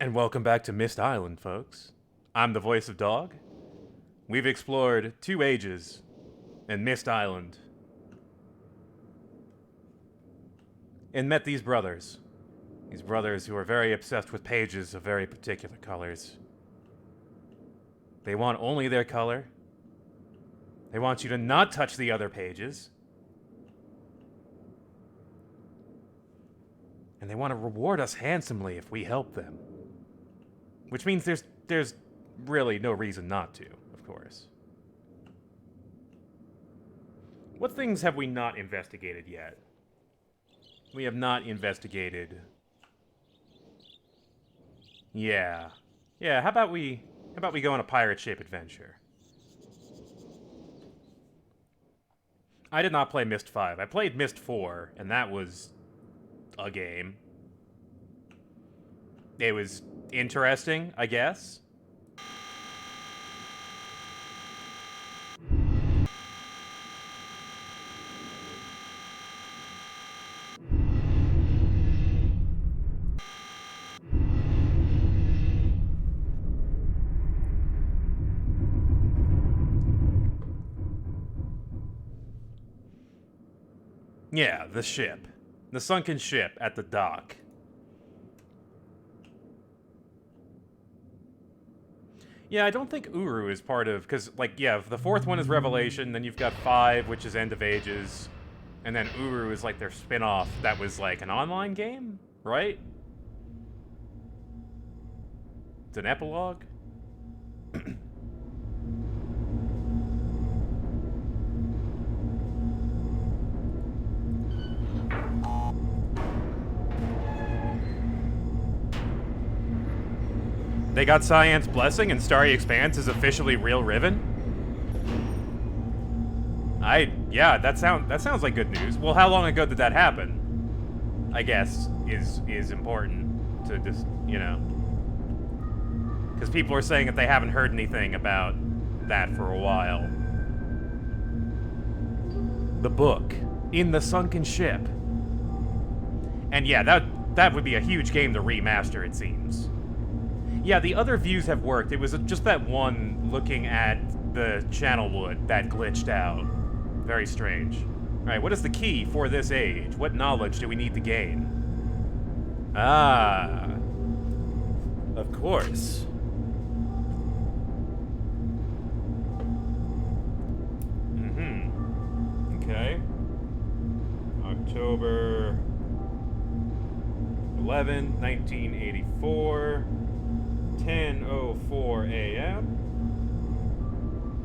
And welcome back to Myst Island, folks. I'm the voice of Dog. We've explored 2 ages in Myst Island and met these brothers. These brothers who are very obsessed with pages of very particular colors. They want only their color. They want you to not touch the other pages. And they want to reward us handsomely if we help them. Which means there's really no reason not to, of course. What things have we not investigated yet? We have not investigated. Yeah. How about we go on a pirate ship adventure? I did not play Myst 5. I played Myst 4, and that was a game. It was interesting, I guess. Yeah, the ship. The sunken ship at the dock. Yeah, I don't think Uru is part of... Because, like, yeah, the 4th one is Revelation, then you've got 5, which is End of Ages, and then Uru is, like, their spin-off that was, like, an online game, right? It's an epilogue? They got Cyan's blessing and Starry Expanse is officially real Riven? Yeah, that sounds like good news. Well, how long ago did that happen? I guess is important to just, you know. Because people are saying that they haven't heard anything about that for a while. The book in the sunken ship. And yeah, that would be a huge game to remaster, it seems. Yeah, the other views have worked. It was just that one looking at the channel wood that glitched out. Very strange. Alright, what is the key for this age? What knowledge do we need to gain? Ah. Of course. Okay. October 11, 1984. 10:04 a.m.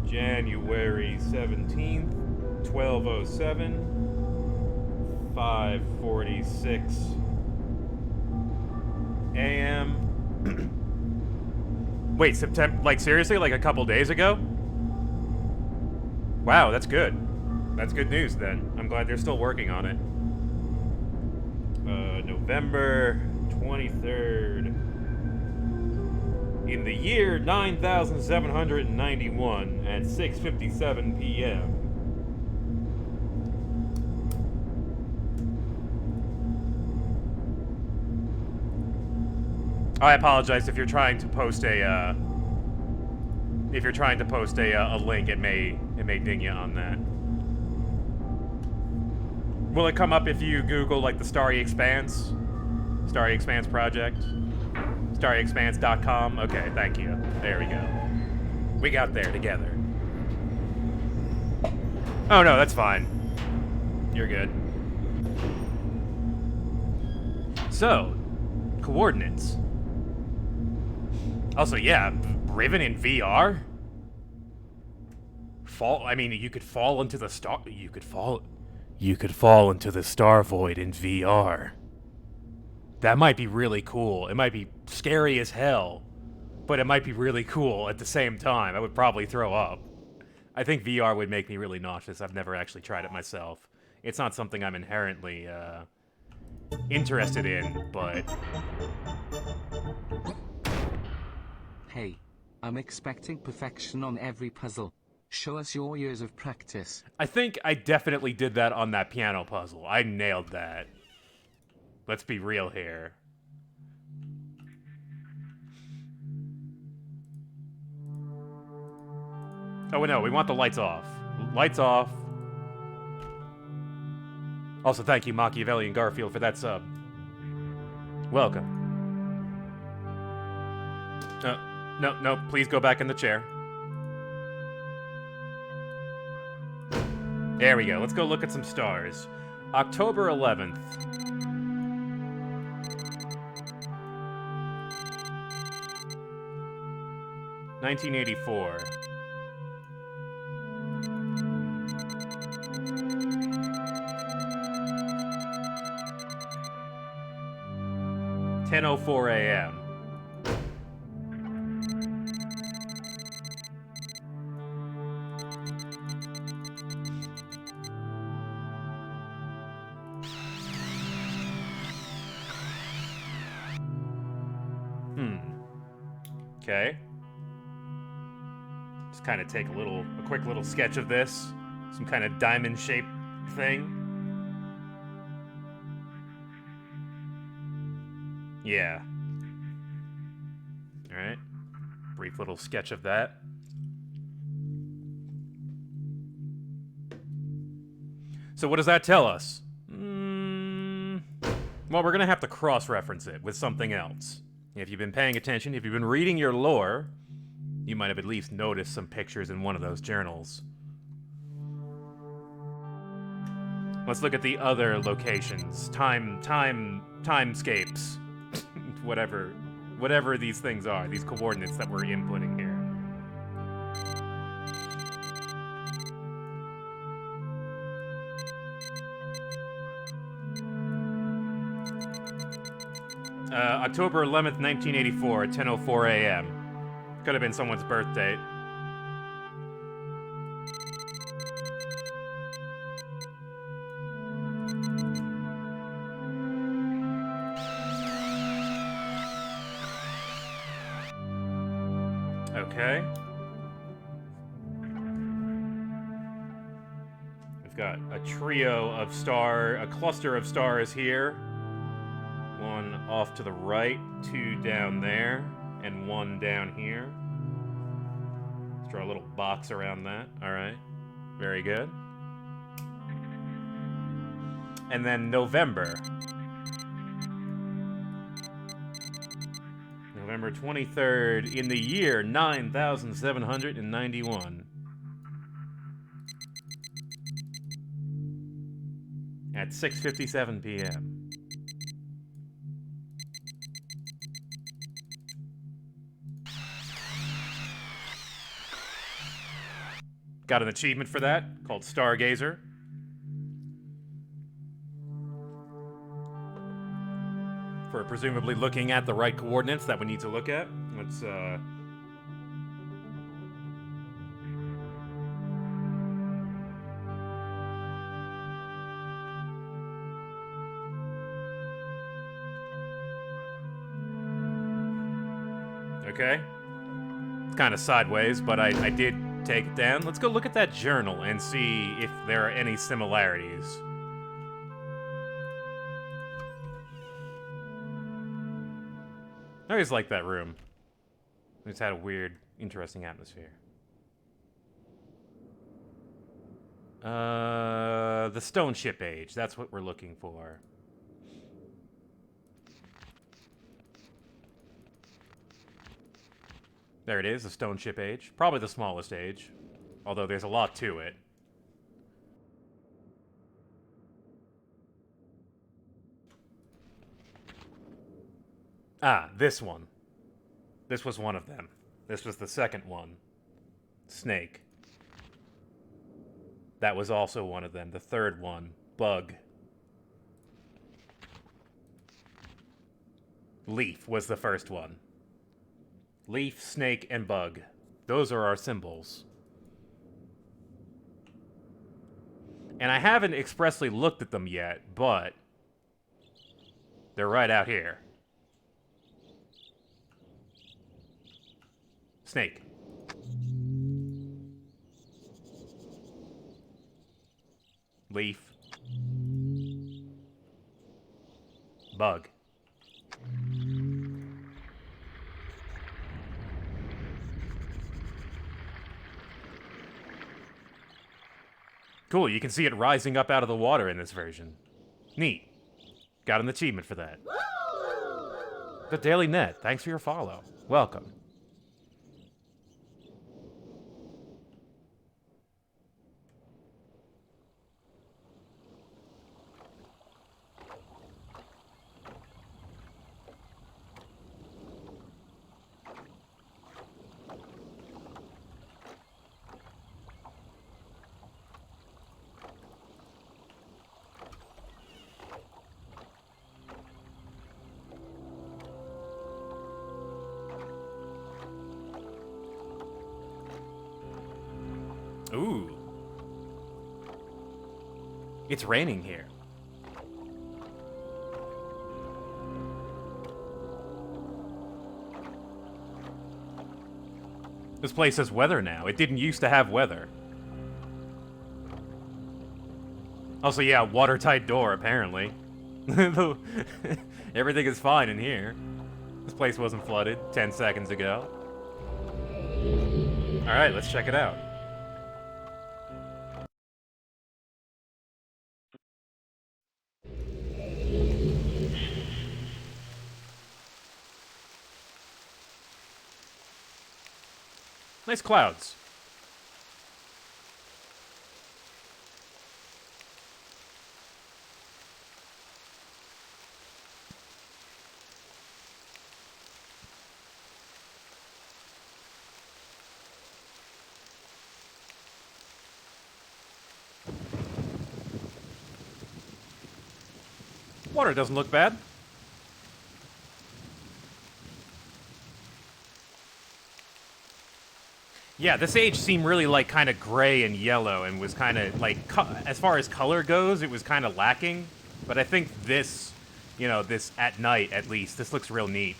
January 17th, 12:07. 5:46 a.m. Wait, September? Like, seriously? Like a couple days ago? Wow, that's good. That's good news, then. I'm glad they're still working on it. November 23rd. In the year 9791 at 6:57 p.m. I apologize if you're trying to post a link, it may ding you on that. Will it come up if you Google like the Starry Expanse project? StarryExpanse.com? Okay, thank you. There we go. We got there together. Oh no, that's fine. You're good. So, coordinates. Also, yeah, Riven in VR? You could fall into the star... You could fall into the star void in VR. That might be really cool. It might be scary as hell, but it might be really cool at the same time. I would probably throw up. I think VR would make me really nauseous. I've never actually tried it myself. It's not something I'm inherently interested in, but... Hey, I'm expecting perfection on every puzzle. Show us your years of practice. I think I definitely did that on that piano puzzle. I nailed that. Let's be real here. Oh, no, we want the lights off. Lights off. Also, thank you, Machiavellian Garfield, for that sub. Welcome. No, please go back in the chair. There we go. Let's go look at some stars. October 11th. (1984). (10:04 a.m.). Okay. Just kind of take a quick little sketch of this. Some kind of diamond-shaped thing. Yeah. Alright. Brief little sketch of that. So what does that tell us? Well, we're going to have to cross-reference it with something else. If you've been paying attention, if you've been reading your lore, you might have at least noticed some pictures in one of those journals. Let's look at the other locations. Timescapes. Whatever these things are, these coordinates that we're inputting here. October 11th, 1984, at 10:04 a.m. Could have been someone's birth date. Okay. We've got a a cluster of stars here. One off to the right, two down there, and one down here. Let's draw a little box around that. Alright. Very good. And then November. November 23rd, in the year 9791. At 6:57 p.m. Got an achievement for that, called Stargazer. For presumably looking at the right coordinates that we need to look at. Let's, Okay. It's kind of sideways, but I did take it down. Let's go look at that journal and see if there are any similarities. I always liked that room. It's had a weird, interesting atmosphere. The Stone Ship Age. That's what we're looking for. There it is, the Stone Ship Age. Probably the smallest age, although there's a lot to it. Ah, this one. This was one of them. This was the second one. Snake. That was also one of them. The third one. Bug. Leaf was the first one. Leaf, snake, and bug. Those are our symbols. And I haven't expressly looked at them yet, but they're right out here. Snake. Leaf. Bug. Cool, you can see it rising up out of the water in this version. Neat. Got an achievement for that. The Daily Net, thanks for your follow. Welcome. Ooh. It's raining here. This place has weather now. It didn't used to have weather. Also, yeah, watertight door, apparently. Everything is fine in here. This place wasn't flooded 10 seconds ago. Alright, let's check it out. Nice clouds. Water doesn't look bad. Yeah, this age seemed really like kind of gray and yellow and was kind of like, as far as color goes, it was kind of lacking. But I think this, you know, this at night at least, this looks real neat.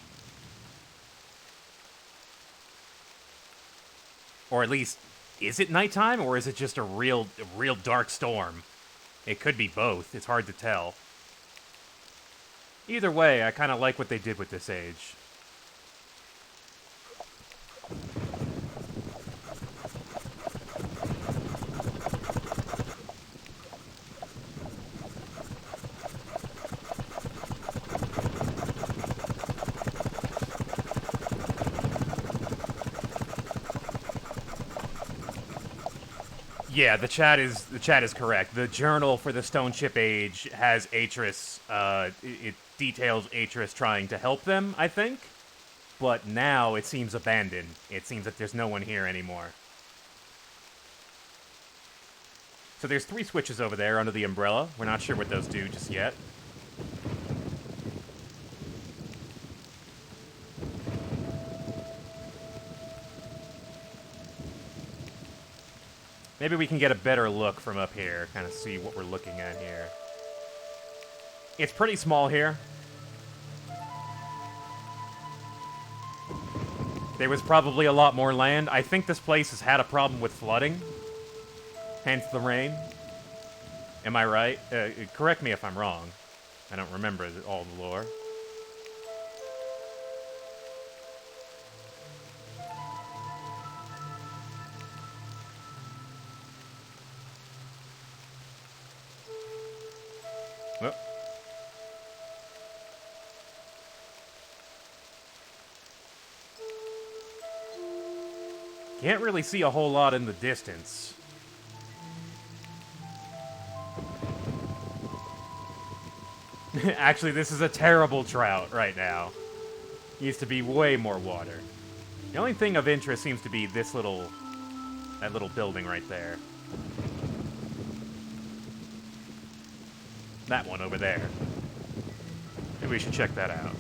Or at least, is it nighttime or is it just a real dark storm? It could be both. It's hard to tell. Either way, I kind of like what they did with this age. Yeah, the chat is correct. The journal for the Stone Ship Age has Atris. It details Atris trying to help them, I think. But now it seems abandoned. It seems that there's no one here anymore. So there's 3 switches over there under the umbrella. We're not sure what those do just yet. Maybe we can get a better look from up here, kind of see what we're looking at here. It's pretty small here. There was probably a lot more land. I think this place has had a problem with flooding. Hence the rain. Am I right? Correct me if I'm wrong. I don't remember all the lore. Oh. Can't really see a whole lot in the distance. Actually, this is a terrible drought right now. Used to be way more water. The only thing of interest seems to be this that little building right there. That one over there. Maybe we should check that out.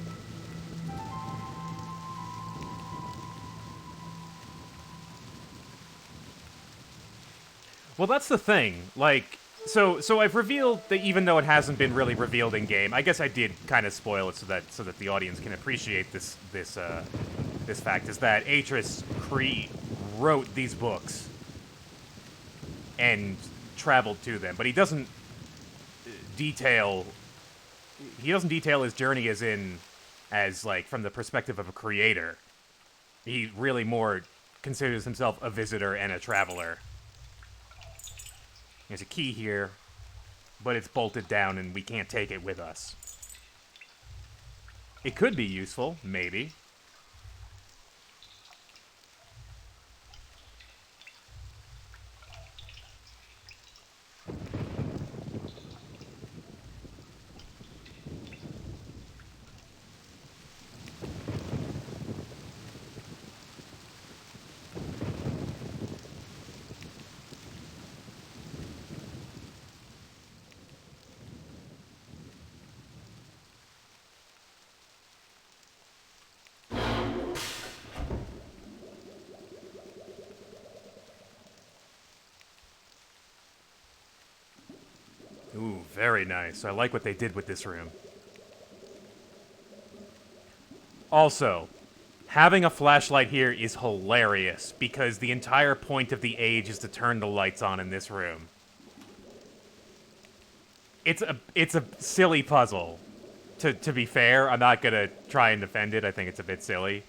Well, that's the thing. Like, so I've revealed that even though it hasn't been really revealed in game, I guess I did kind of spoil it so that the audience can appreciate this fact, is that Atris wrote these books and traveled to them, but he doesn't detail his journey as like from the perspective of a creator. He really more considers himself a visitor and a traveler. There's a key here, but it's bolted down and we can't take it with us. It could be useful, maybe. Ooh, very nice. I like what they did with this room. Also, having a flashlight here is hilarious because the entire point of the age is to turn the lights on in this room. It's a silly puzzle. To be fair, I'm not gonna try and defend it. I think it's a bit silly.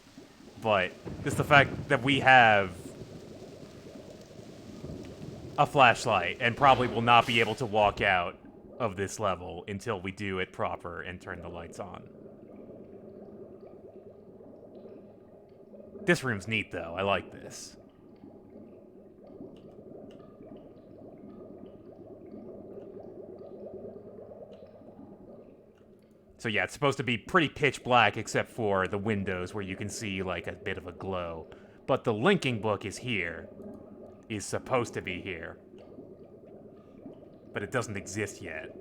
But just the fact that we have a flashlight and probably will not be able to walk out of this level until we do it proper and turn the lights on. This room's neat, though. I like this. So yeah, it's supposed to be pretty pitch black except for the windows where you can see, like, a bit of a glow. But the linking book is here. Is supposed to be here. But it doesn't exist yet.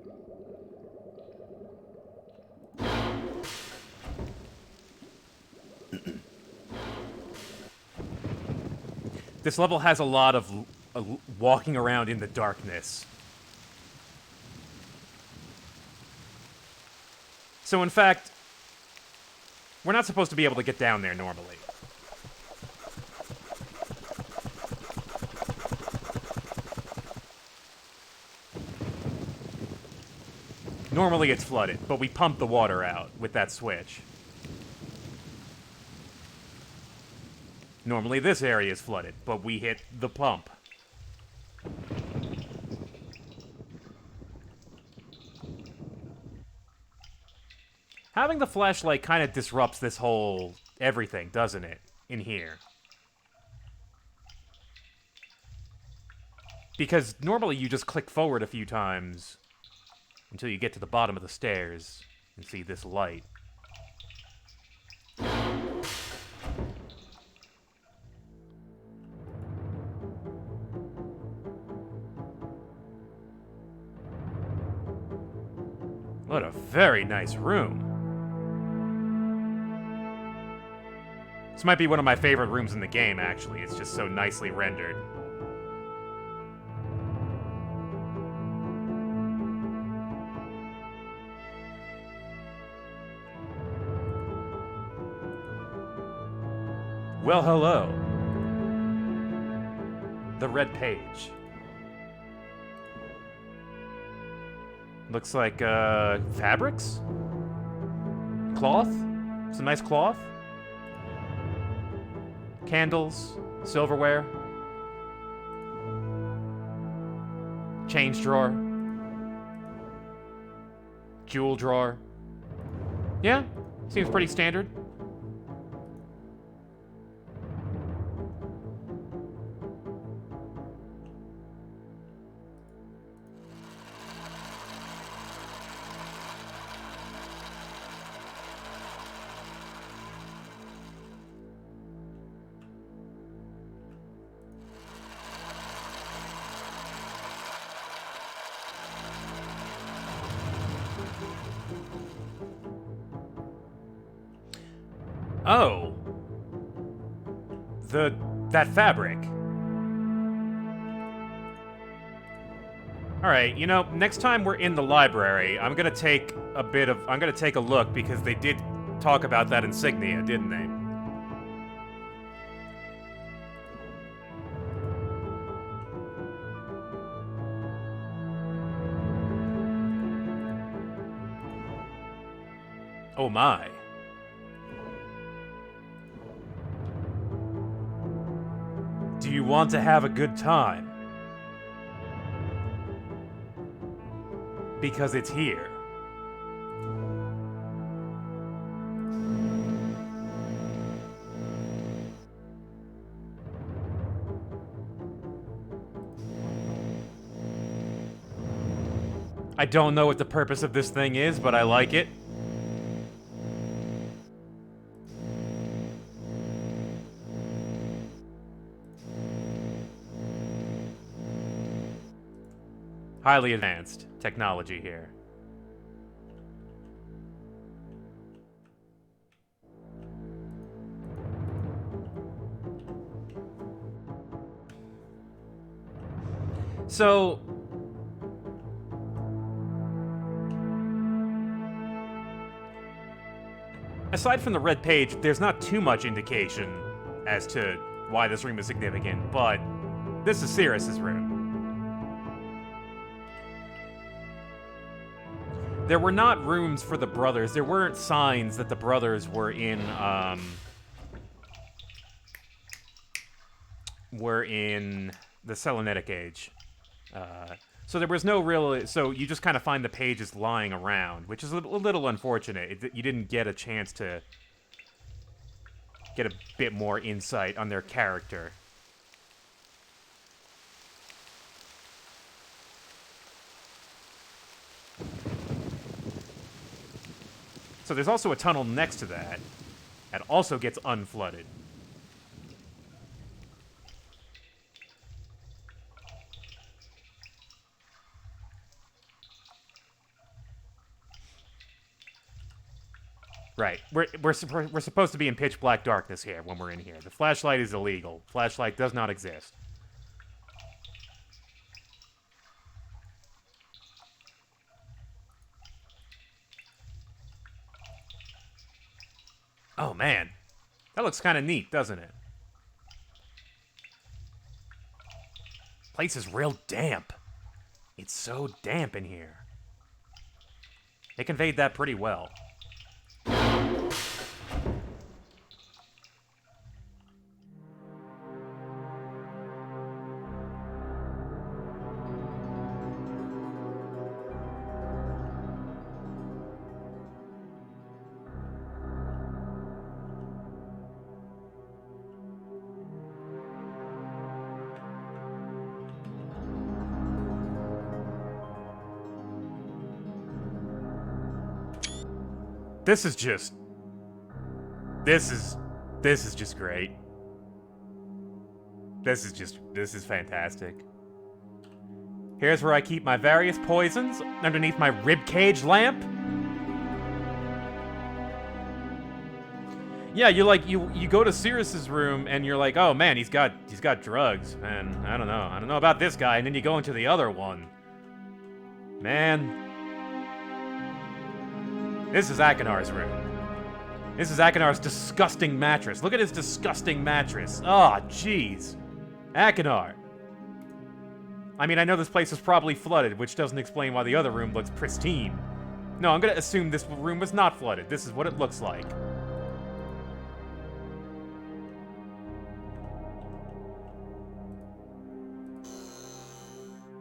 This level has a lot of walking around in the darkness. So in fact, we're not supposed to be able to get down there normally. Normally it's flooded, but we pump the water out with that switch. Normally this area is flooded, but we hit the pump. Having the flashlight kind of disrupts this whole everything, doesn't it, in here? Because normally you just click forward a few times until you get to the bottom of the stairs and see this light. What a very nice room. This might be one of my favorite rooms in the game, actually. It's just so nicely rendered. Well, hello. The red page. Looks like, fabrics? Cloth? Some nice cloth? Candles? Silverware? Change drawer? Jewel drawer? Yeah, seems pretty standard. Oh. That fabric. Alright, you know, next time we're in the library, I'm gonna take a look because they did talk about that insignia, didn't they? Oh my. Do you want to have a good time? because it's here. I don't know what the purpose of this thing is, but I like it. Highly advanced technology here. So, aside from the red page, there's not too much indication as to why this room is significant, but this is Sirius's room. There were not rooms for the brothers. There weren't signs that the brothers were in the Selenetic Age. So there was no real... So you just kind of find the pages lying around, which is a little unfortunate. You didn't get a chance to get a bit more insight on their character. So there's also a tunnel next to that also gets unflooded. Right. We're supposed to be in pitch black darkness here when we're in here. The flashlight is illegal. Flashlight does not exist. Oh, man. That looks kind of neat, doesn't it? Place is real damp. It's so damp in here. They conveyed that pretty well. This is just great. This is fantastic. Here's where I keep my various poisons, underneath my ribcage lamp. Yeah, you go to Sirius's room and you're like, oh man, he's got drugs, and I don't know about this guy, and then you go into the other one. Man. This is Akinar's room. This is Akinar's disgusting mattress. Look at his disgusting mattress. Oh, jeez. Akinar. I mean, I know this place is probably flooded, which doesn't explain why the other room looks pristine. No, I'm gonna assume this room was not flooded. This is what it looks like.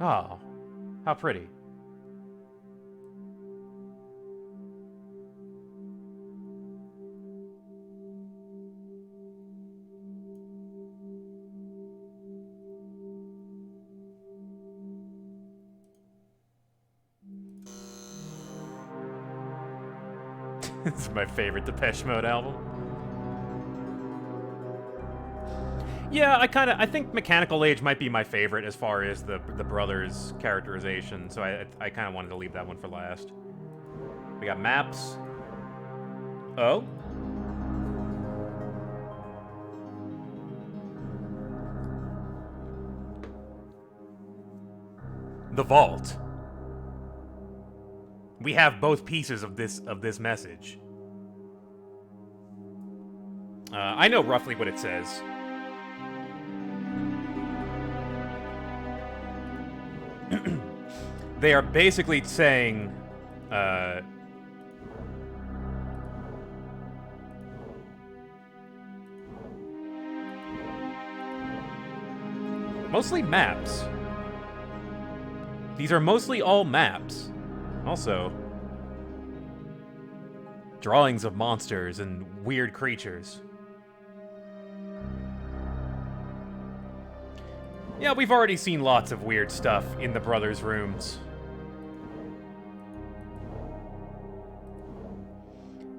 Oh, how pretty. This is my favorite Depeche Mode album. Yeah, I think Mechanical Age might be my favorite as far as the brothers' characterization, so I kind of wanted to leave that one for last. We got maps. Oh? The vault. We have both pieces of this message. I know roughly what it says. They are basically saying, mostly maps. These are mostly all maps. Also, drawings of monsters and weird creatures. Yeah, we've already seen lots of weird stuff in the brothers' rooms.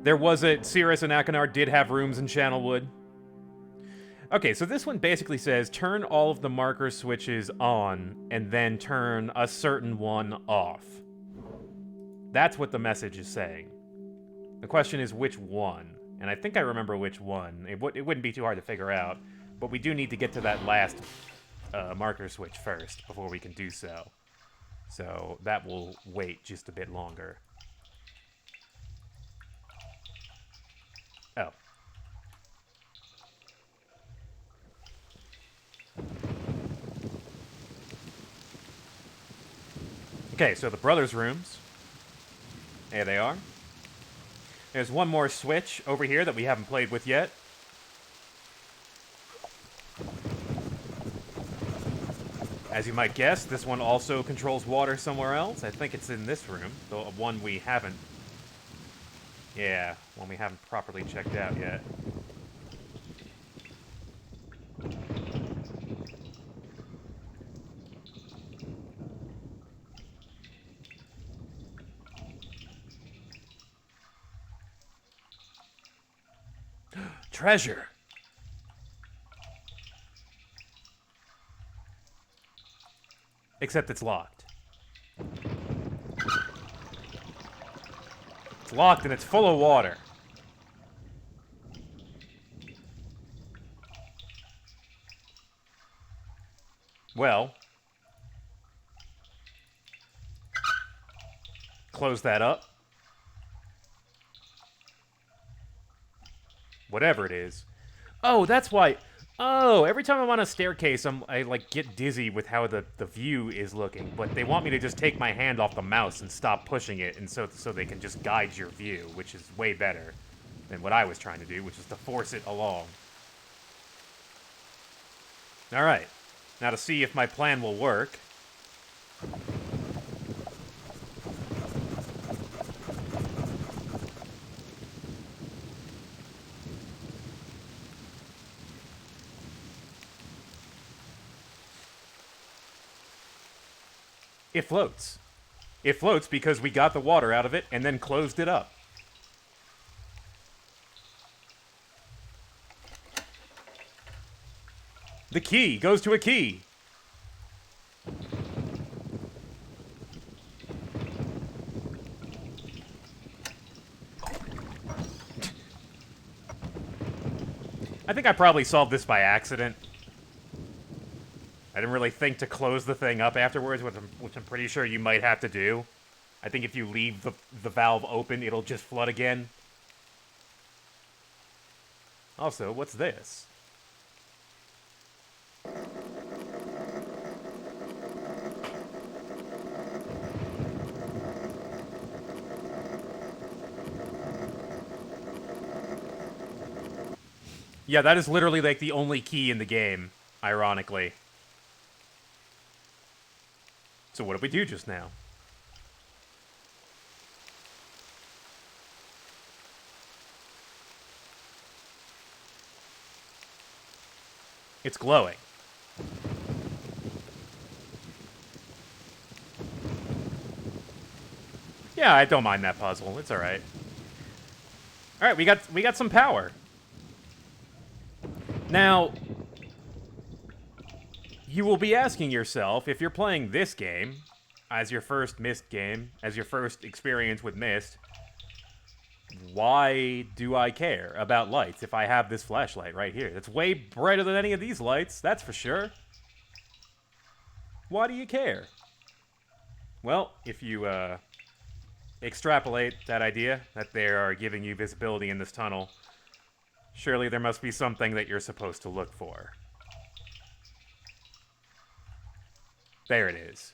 There was a... Cirrus and Akinar did have rooms in Channelwood. Okay, so this one basically says, turn all of the marker switches on, and then turn a certain one off. That's what the message is saying. The question is which one, and I think I remember which one. It wouldn't be too hard to figure out, but we do need to get to that last marker switch first before we can do so. So that will wait just a bit longer. Oh. Okay, so the brothers' rooms. There they are. There's one more switch over here that we haven't played with yet. As you might guess, this one also controls water somewhere else. I think it's in this room, the one we haven't... Yeah, one we haven't properly checked out yet. Treasure! Except it's locked. It's locked and it's full of water. Well. Close that up. Whatever it is. Oh, that's why... Oh, every time I'm on a staircase, I like, get dizzy with how the view is looking, but they want me to just take my hand off the mouse and stop pushing it, and so they can just guide your view, which is way better than what I was trying to do, which is to force it along. Alright. Now to see if my plan will work... It floats. It floats because we got the water out of it and then closed it up. The key goes to a key. I think I probably solved this by accident. I didn't really think to close the thing up afterwards, which I'm pretty sure you might have to do. I think if you leave the valve open, it'll just flood again. Also, what's this? Yeah, that is literally like the only key in the game, ironically. So what did we do just now? It's glowing. Yeah, I don't mind that puzzle. It's all right. All right, we got some power. Now, you will be asking yourself, if you're playing this game as your first Myst game, as your first experience with Myst, why do I care about lights if I have this flashlight right here? It's way brighter than any of these lights, that's for sure. Why do you care? Well, if you extrapolate that idea, that they are giving you visibility in this tunnel, surely there must be something that you're supposed to look for. There it is.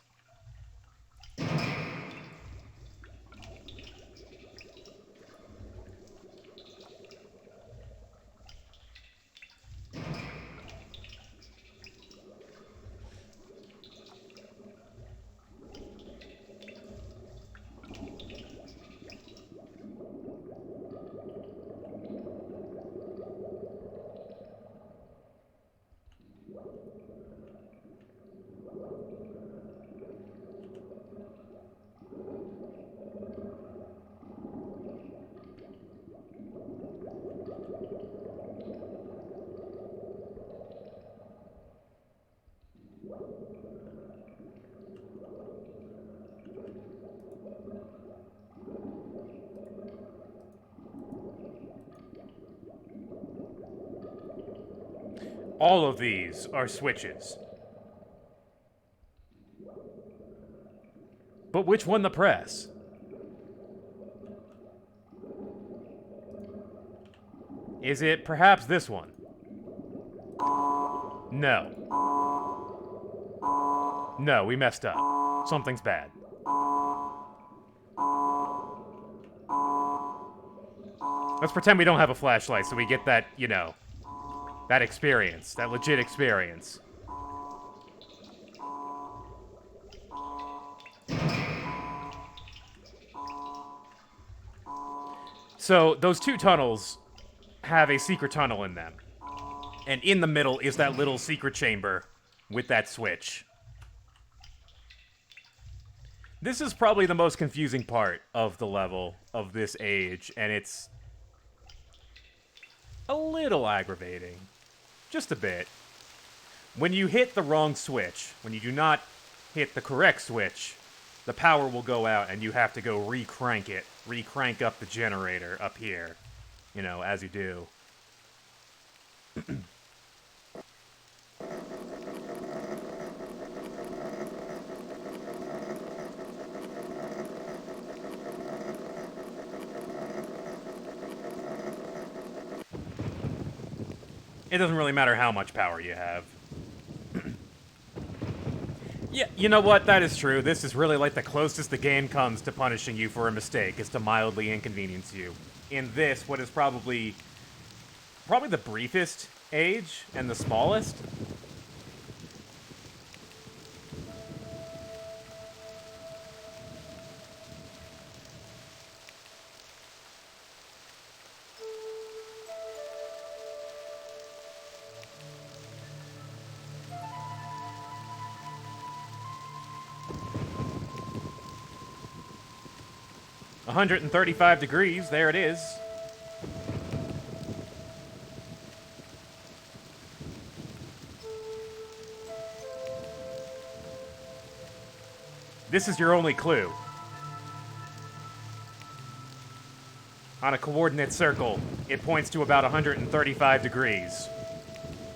All of these are switches. But which one to press? Is it perhaps this one? No. No, we messed up. Something's bad. Let's pretend we don't have a flashlight so we get that, you know, that experience, that legit experience. So, those two tunnels have a secret tunnel in them. And in the middle is that little secret chamber with that switch. This is probably the most confusing part of the level of this age, and it's a little aggravating. Just a bit. When you hit the wrong switch, when you do not hit the correct switch, the power will go out and you have to go re-crank it. Re-crank up the generator up here. You know, as you do. It doesn't really matter how much power you have. Yeah, you know what? That is true. This is really like the closest the game comes to punishing you for a mistake, is to mildly inconvenience you. In this, what is probably the briefest age and the smallest. $135, there it is. This is your only clue. On a coordinate circle, it points to about 135 degrees.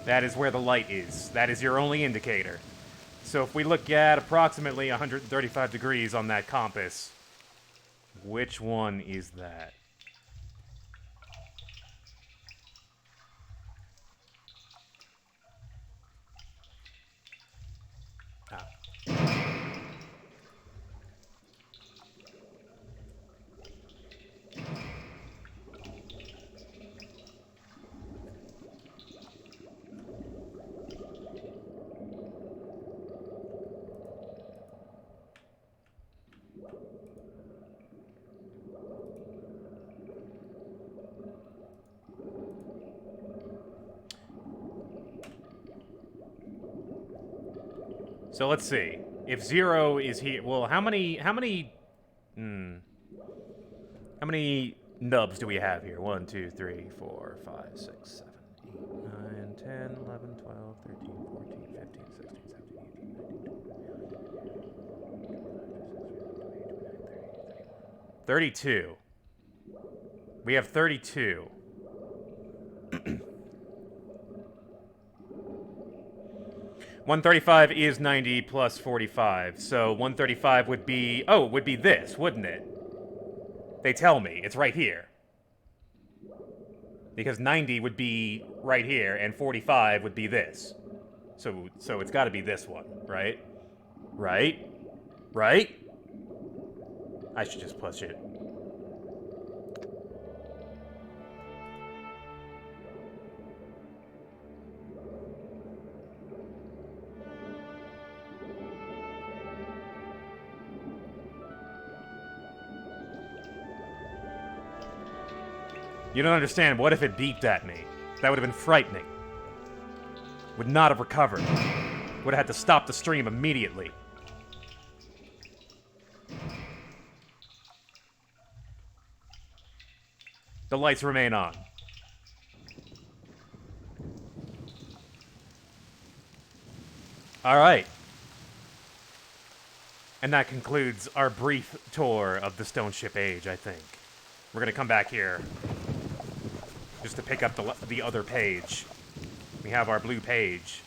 That is where the light is. That is your only indicator. So if we look at approximately 135 degrees on that compass, which one is that? Ah. So let's see. If 0 is here, well, how many nubs do we have here? 1, 2, 3, 4, 5, 6, 7, 8, 9, 10, 11, 12, 13, 14, 15, 16, 17, 18, 32. We have 32. 135 is 90 plus 45, so 135 would be... Oh, would be this, wouldn't it? They tell me. It's right here. Because 90 would be right here, and 45 would be this. So it's got to be this one, right? Right? Right? I should just push it. You don't understand. What if it beeped at me? That would have been frightening. Would not have recovered. Would have had to stop the stream immediately. The lights remain on. Alright. And that concludes our brief tour of the Stone Ship Age, I think. We're gonna come back here just to pick up the other page. We have our blue page.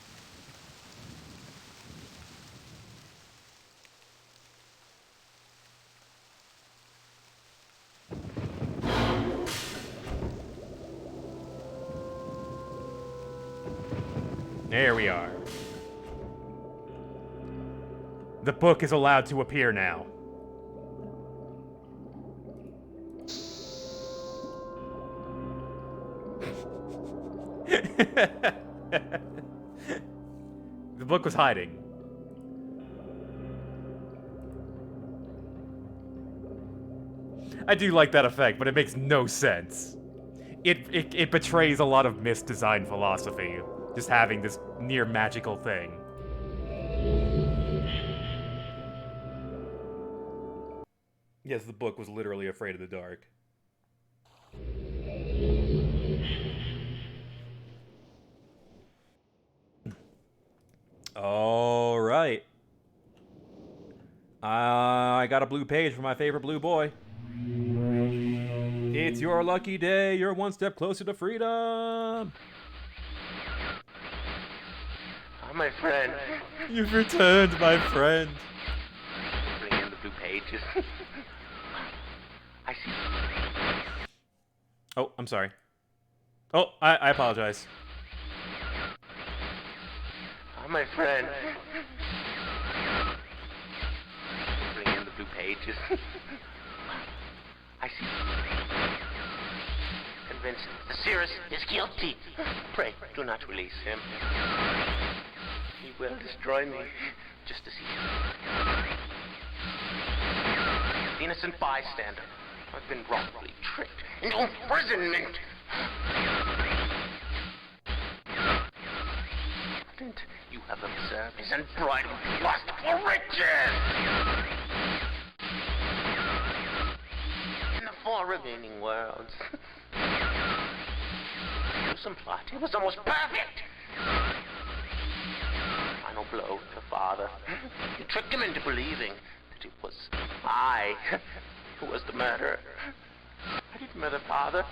There we are. The book is allowed to appear now. The book was hiding. I do like that effect, but it makes no sense. It betrays a lot of Myst design philosophy, just having this near magical thing. Yes, the book was literally afraid of the dark. All right. I got a blue page for my favorite blue boy. It's your lucky day. You're one step closer to freedom. Oh, my friend. You've returned, my friend. Bring in the blue pages. I see. Oh, I'm sorry. Oh, I apologize. Oh, my friend. Bring in the blue pages. I see. Convinced the Cirrus is guilty. Pray, do not release him. He will destroy me, just as he did. Innocent bystander. I've been wrongfully tricked into imprisonment. And you have observed his unbridled lust for riches. In the 4 remaining worlds. Gruesome plot. It was almost perfect. Final blow to father. You tricked him into believing that it was I who was the murderer. I didn't murder father.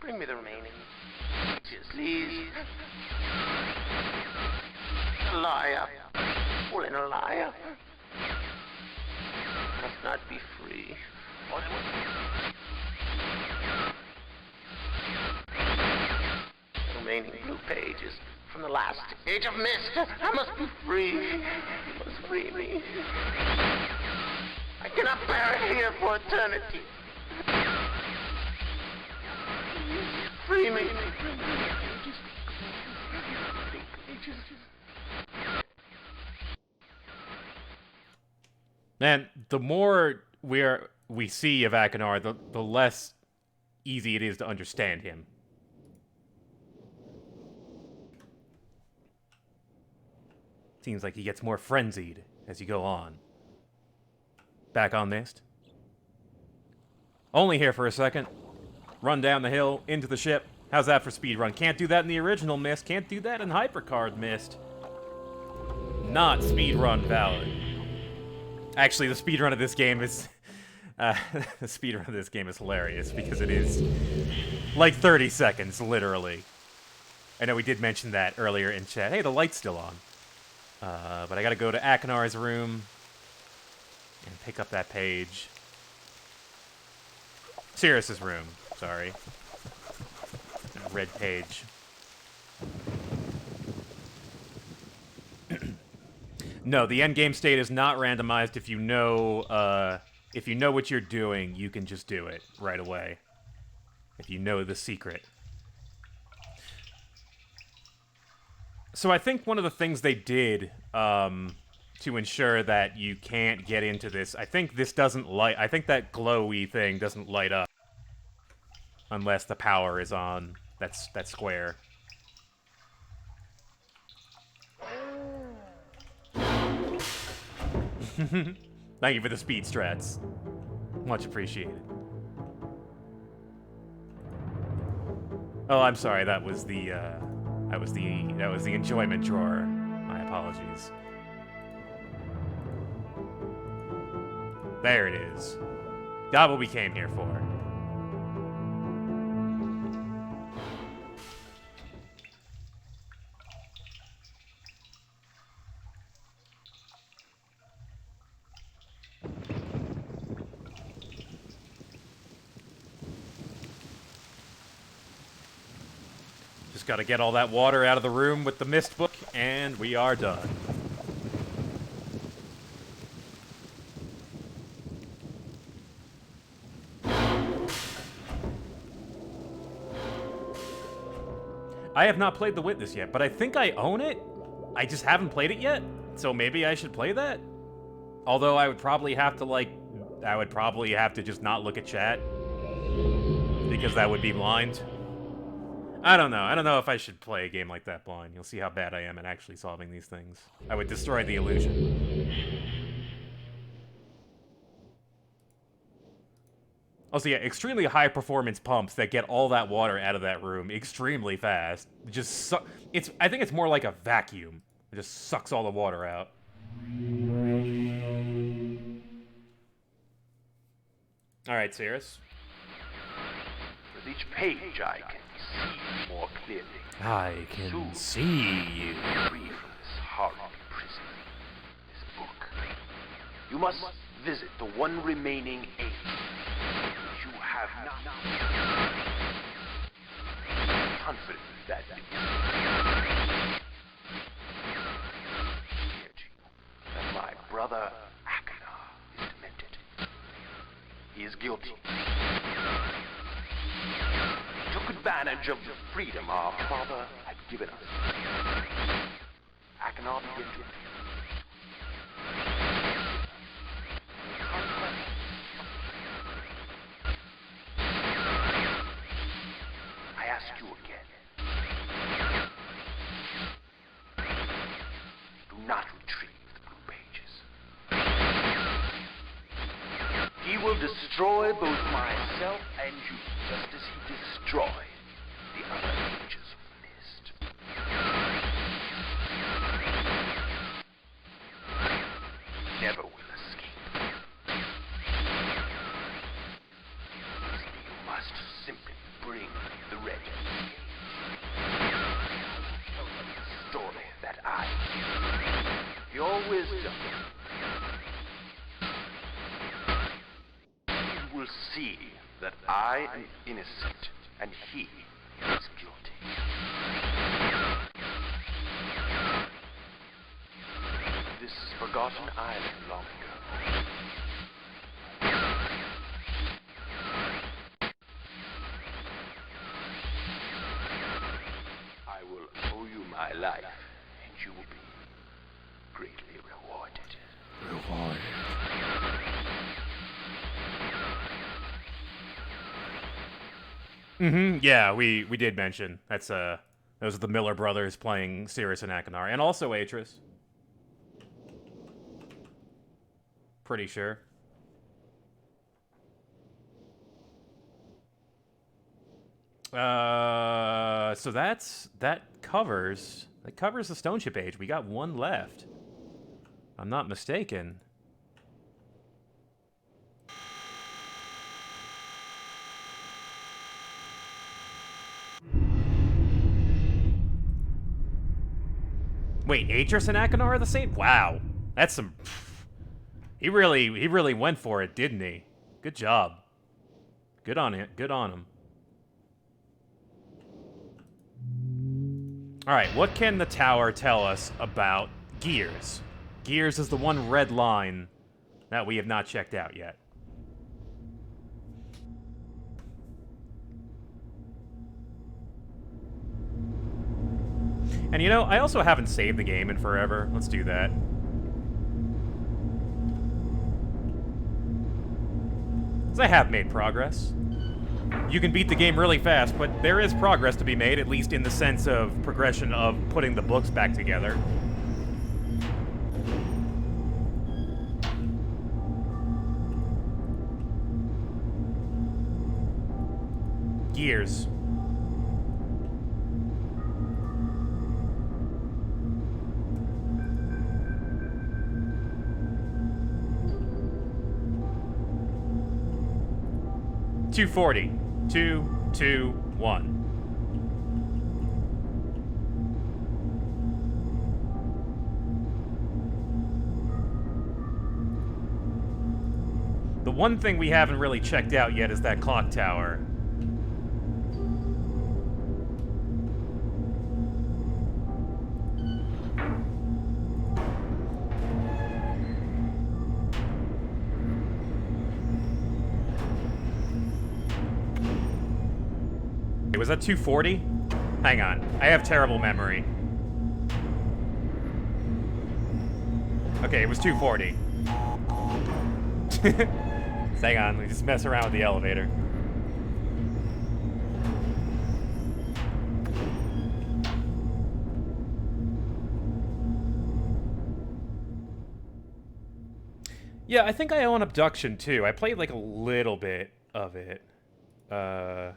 Bring me the remaining. Please. A liar. All in a liar. Must not be free. Or they will... The remaining blue pages from the last age of Myst. I must be free. You must free me. I cannot bear it here for eternity. Free me. Man, the more we see of Akanar, the less easy it is to understand him. Seems like he gets more frenzied as you go on. Back on Myst. Only here for a second. Run down the hill, into the ship. How's that for speedrun? Can't do that in the original Myst. Can't do that in Hypercard Myst. Not speedrun valid. Actually, the speedrun of this game is... the speedrun of this game is hilarious, because it is like 30 seconds, literally. I know we did mention that earlier in chat. Hey, the light's still on. But I gotta go to Akanar's room and pick up that page. Cirrus's room, sorry. That red page. No, the endgame state is not randomized. If you know what you're doing, you can just do it right away. If you know the secret. So I think one of the things they did to ensure that you can't get into this, I think this doesn't light. I think that glowy thing doesn't light up unless the power is on. That square. Thank you for the speed strats. Much appreciated. Oh, I'm sorry. That was the enjoyment drawer. My apologies. There it is. Got what we came here for. Just gotta get all that water out of the room with the Myst book, and we are done. I have not played The Witness yet, but I think I own it. I just haven't played it yet, so maybe I should play that? Although I would probably have to, like... I would probably have to just not look at chat. Because that would be blind. I don't know. I don't know if I should play a game like that blind. You'll see how bad I am at actually solving these things. I would destroy the illusion. Also, yeah, extremely high performance pumps that get all that water out of that room extremely fast. Just I think it's more like a vacuum. It just sucks all the water out. All right, Cirrus. With each page, I can see more clearly. I can see you. Free from this horrible prison, this book. You must visit the one remaining age which you have not. Confident that my brother Akana is demented. He is guilty. He took advantage of the freedom our father had given us. Akana began to I ask you again. Do not retrieve the blue pages. He will destroy both myself and you, just as he destroyed the other pages of Myst. Never will escape. You must simply bring the red page. Tell them the story that I hear. Your wisdom. You will see that I am innocent and he is guilty. This forgotten island long ago. I will owe you my life, and you will be greatly rewarded. Yeah, we did mention. Those are the Miller brothers playing Cirrus and Akanar, and also Atris. Pretty sure. So that covers the Stone Ship Age. We got one left. I'm not mistaken. Wait, Atris and Akanar are the same? Wow. That's some... He really went for it, didn't he? Good job. Good on it. Good on him. Alright, what can the tower tell us about Gears? Gears is the one red line that we have not checked out yet. And you know, I also haven't saved the game in forever. Let's do that. Because I have made progress. You can beat the game really fast, but there is progress to be made, at least in the sense of progression of putting the books back together. Gears. $240. 2, 2, 1. The one thing we haven't really checked out yet is that clock tower. Wait, was that 240? Hang on. I have terrible memory. Okay, it was 240. Hang on, let me just mess around with the elevator. Yeah, I think I own Abduction too. I played like a little bit of it. I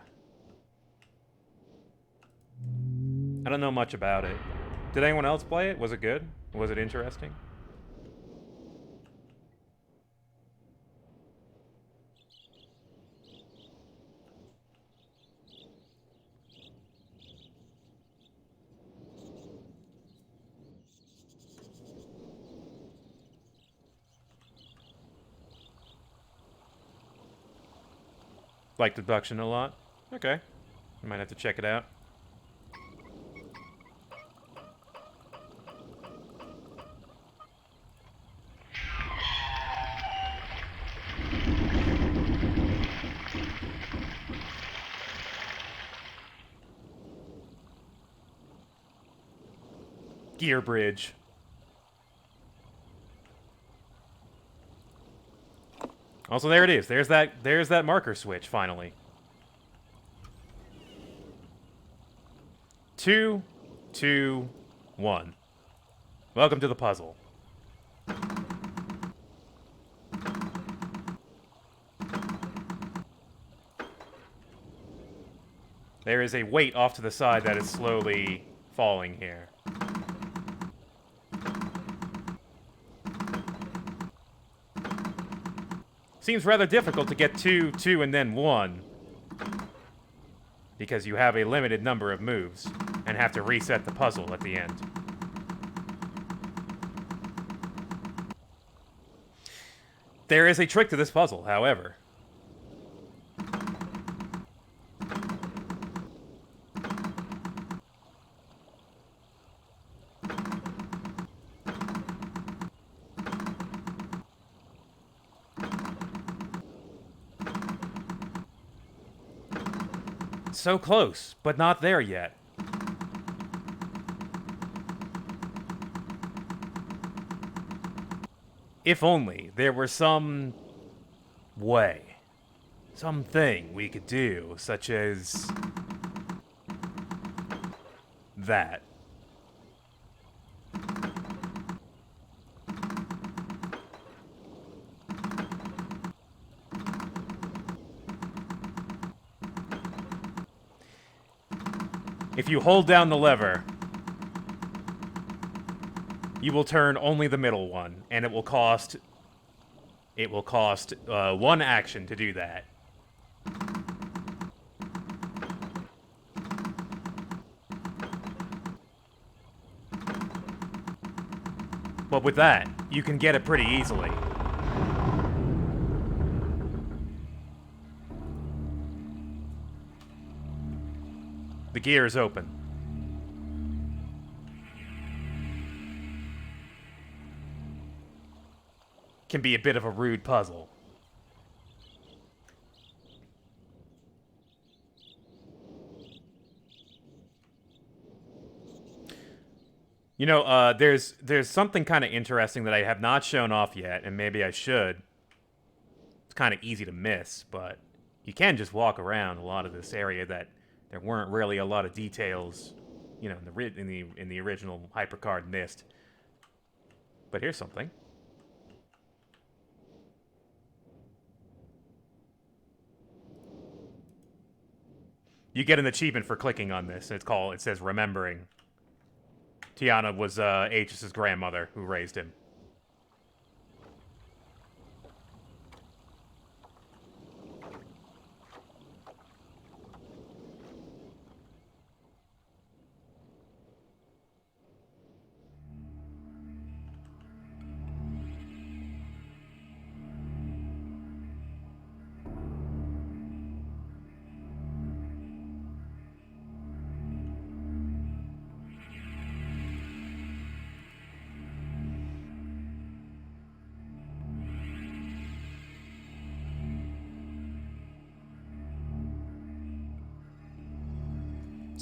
don't know much about it. Did anyone else play it? Was it good? Was it interesting? Liked Abduction a lot? Okay. I might have to check it out. Gear bridge. Also, there it is. There's that marker switch, finally. 2, 2, 1. Welcome to the puzzle. There is a weight off to the side that is slowly falling here. Seems rather difficult to get 2, 2, and then 1. Because you have a limited number of moves, and have to reset the puzzle at the end. There is a trick to this puzzle, however. So close, but not there yet. If only there were some way, something we could do, such as that. If you hold down the lever, you will turn only the middle one, and it will cost 1 action to do that. But with that, you can get it pretty easily. The gear is open. Can be a bit of a rude puzzle. You know, there's something kind of interesting that I have not shown off yet, and maybe I should. It's kind of easy to miss, but you can just walk around a lot of this area that there weren't really a lot of details, you know, in the original HyperCard Myst. But here's something. You get an achievement for clicking on this. It says remembering. Tiana was Aegis' grandmother who raised him.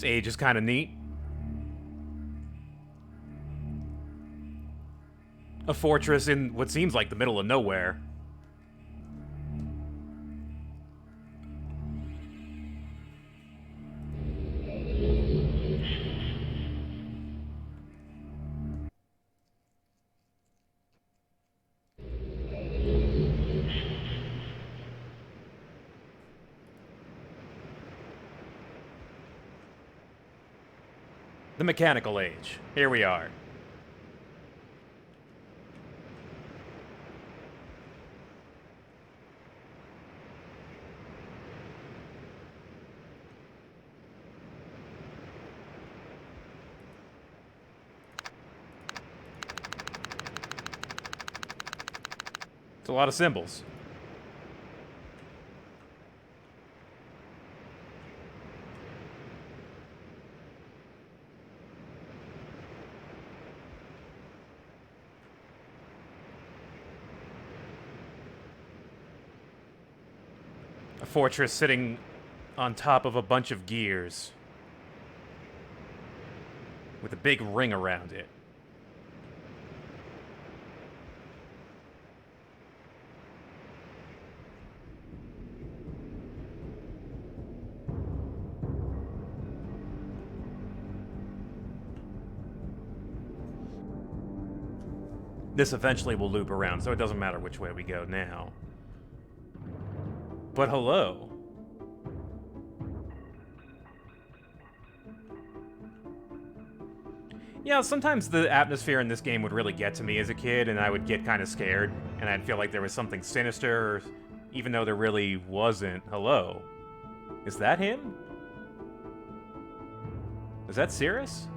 This age is kind of neat. A fortress in what seems like the middle of nowhere. The mechanical age. Here we are. It's a lot of symbols. A fortress sitting on top of a bunch of gears with a big ring around it. This eventually will loop around, so it doesn't matter which way we go now. But hello. Yeah, sometimes the atmosphere in this game would really get to me as a kid, and I would get kind of scared, and I'd feel like there was something sinister, even though there really wasn't. Hello. Is that him? Is that Cirrus?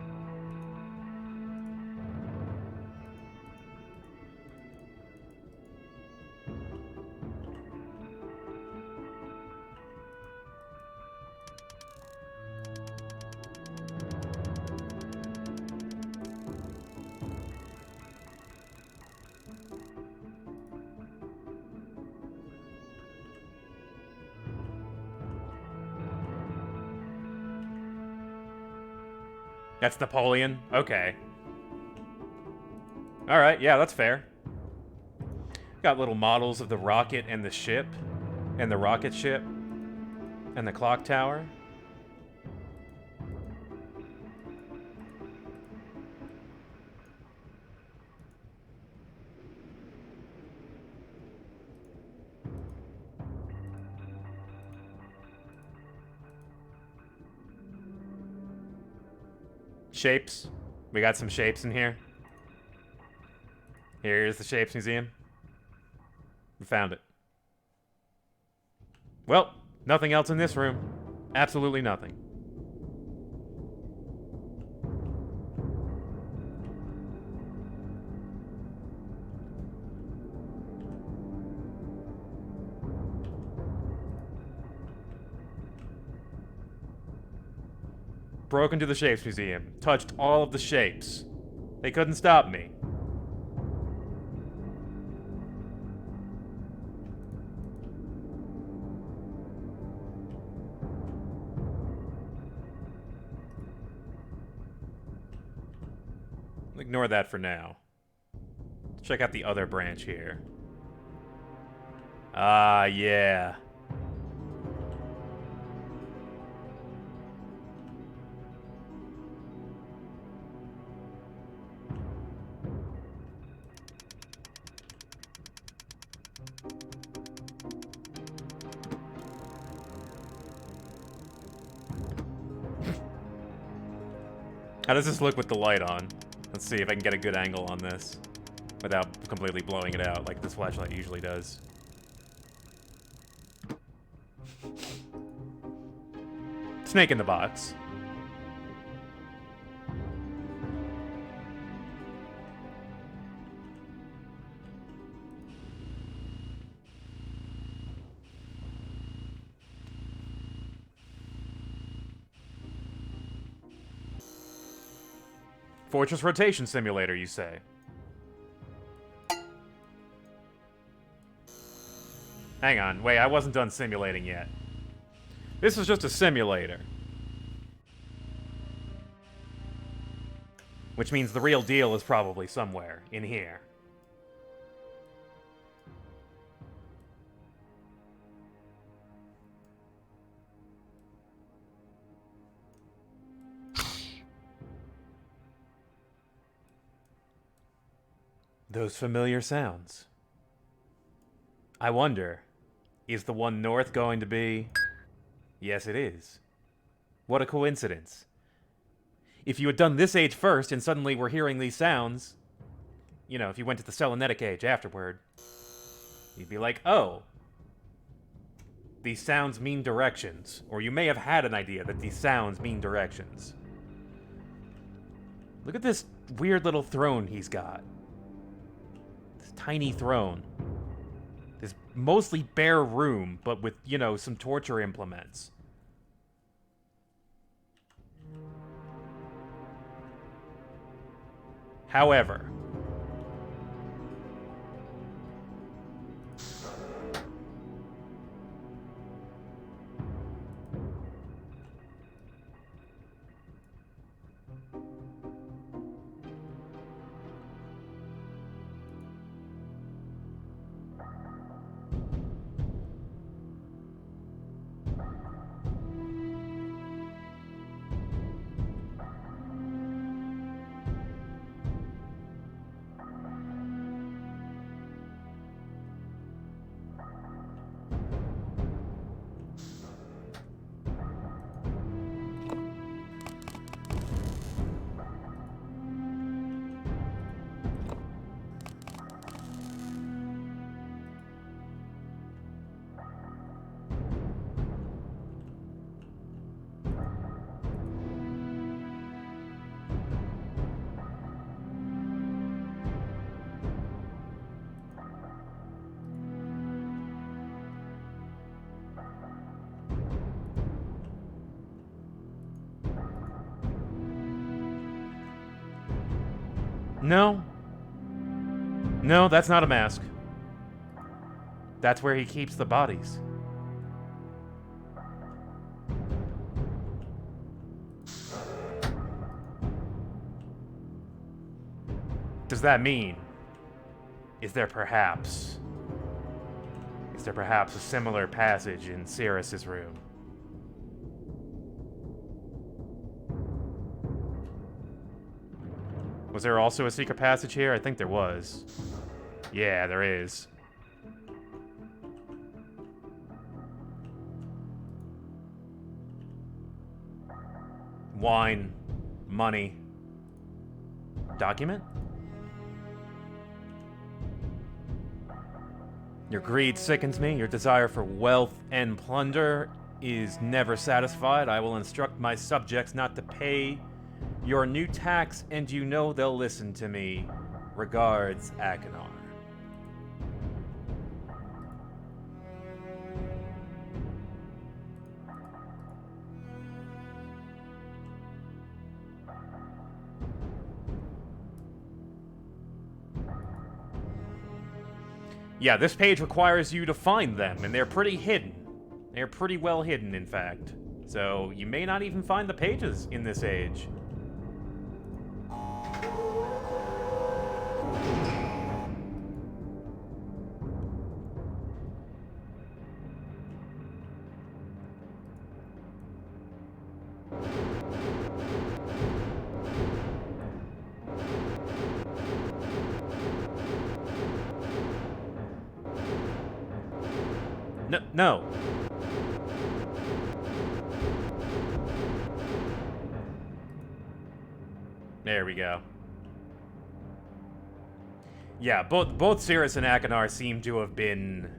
That's Napoleon? Okay. Alright, yeah, that's fair. Got little models of the rocket and the ship. And the rocket ship. And the clock tower. Shapes. We got some shapes in here. Here's the Shapes Museum. We found it. Well, nothing else in this room. Absolutely nothing. Broke into the Shapes Museum. Touched all of the shapes. They couldn't stop me. Ignore that for now. Let's check out the other branch here. Ah, yeah. How does this look with the light on? Let's see if I can get a good angle on this without completely blowing it out like this flashlight usually does. Snake in the box. Fortress Rotation Simulator, you say? Hang on, wait, I wasn't done simulating yet. This is just a simulator. Which means the real deal is probably somewhere in here. Those familiar sounds. I wonder, is the one north going to be... Yes, it is. What a coincidence. If you had done this age first and suddenly were hearing these sounds, you know, if you went to the Selenetic age afterward, you'd be like, oh, these sounds mean directions. Or you may have had an idea that these sounds mean directions. Look at this weird little throne he's got. This tiny throne. This mostly bare room, but with, you know, some torture implements. However, no. No, that's not a mask. That's where he keeps the bodies. Does that mean? Is there perhaps a similar passage in Sirius's room? Was there also a secret passage here? I think there was. Yeah, there is. Wine. Money. Document? Your greed sickens me. Your desire for wealth and plunder is never satisfied. I will instruct my subjects not to pay your new tax, and you know they'll listen to me. Regards, Akinar. Yeah, this page requires you to find them, and they're pretty hidden. They're pretty well hidden, in fact. So, you may not even find the pages in this age. No. There we go. Yeah, both Sirius and Akinar seem to have been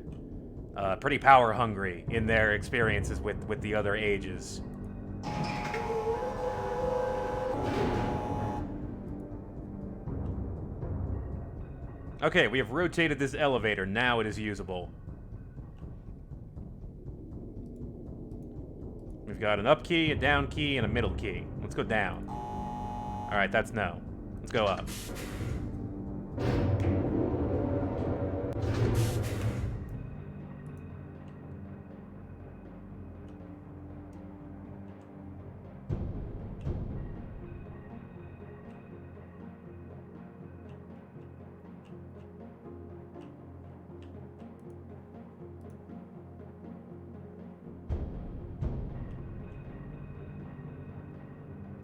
pretty power hungry in their experiences with the other ages. Okay, we have rotated this elevator. Now it is usable. We've got an up key, a down key, and a middle key. Let's go down. Alright, that's no. Let's go up.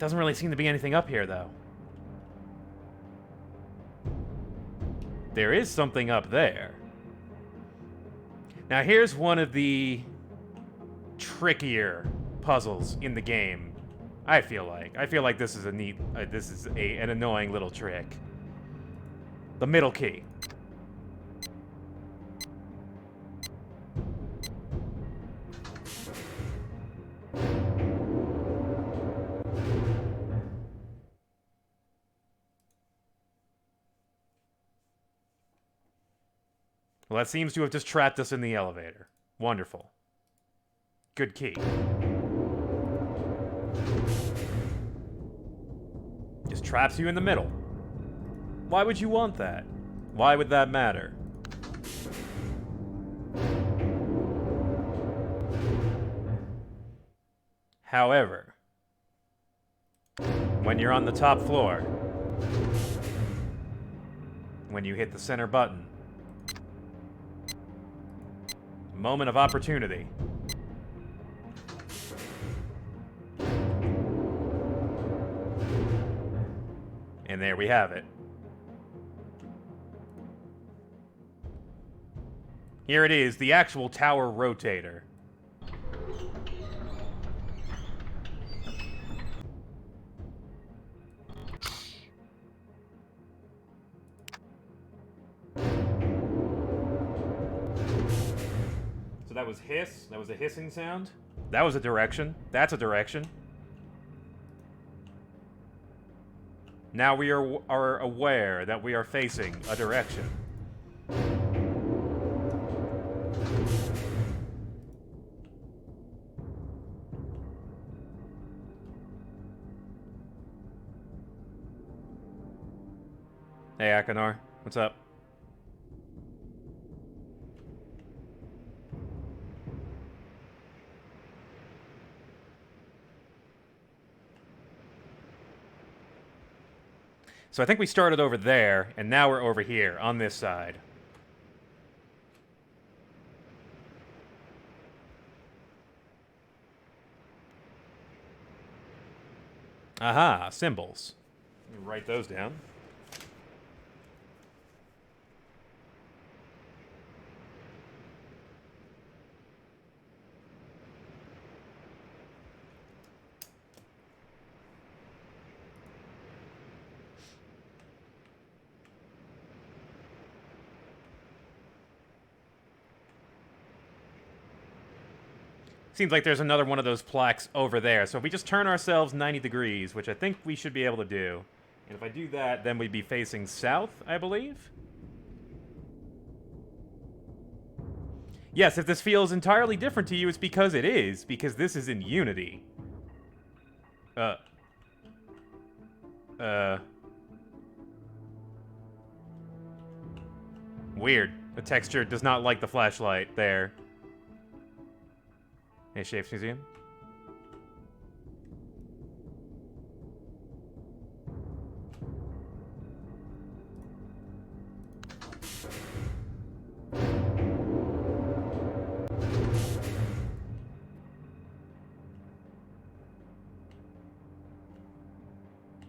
Doesn't really seem to be anything up here, though. There is something up there. Now, here's one of the trickier puzzles in the game, I feel like. I feel like this is an annoying little trick. The middle key. Well, that seems to have just trapped us in the elevator. Wonderful. Good key. Just traps you in the middle. Why would you want that? Why would that matter? However, when you're on the top floor, when you hit the center button, moment of opportunity. And there we have it. Here it is, the actual tower rotator. So that was hiss? That was a hissing sound? That was a direction. That's a direction. Now we are aware that we are facing a direction. Hey, Akanar. What's up? So I think we started over there, and now we're over here, on this side. Aha, symbols. Let me write those down. Seems like there's another one of those plaques over there. So if we just turn ourselves 90 degrees, which I think we should be able to do, and if I do that, then we'd be facing south, I believe? Yes, if this feels entirely different to you, it's because it is, because this is in Unity. Weird. The texture does not like the flashlight there. Hey, Shapes Museum.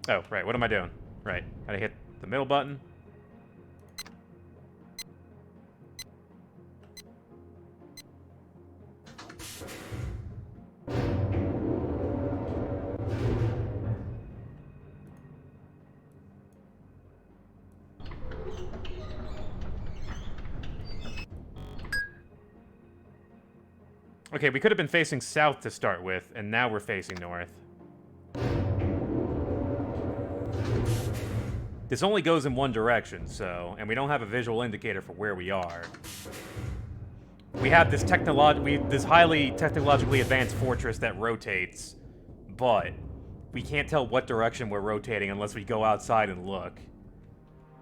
Oh, right. What am I doing? Right. Gotta hit the middle button. Okay, we could have been facing south to start with, and now we're facing north. This only goes in one direction, so, and we don't have a visual indicator for where we are. We have this this highly technologically advanced fortress that rotates, but we can't tell what direction we're rotating unless we go outside and look.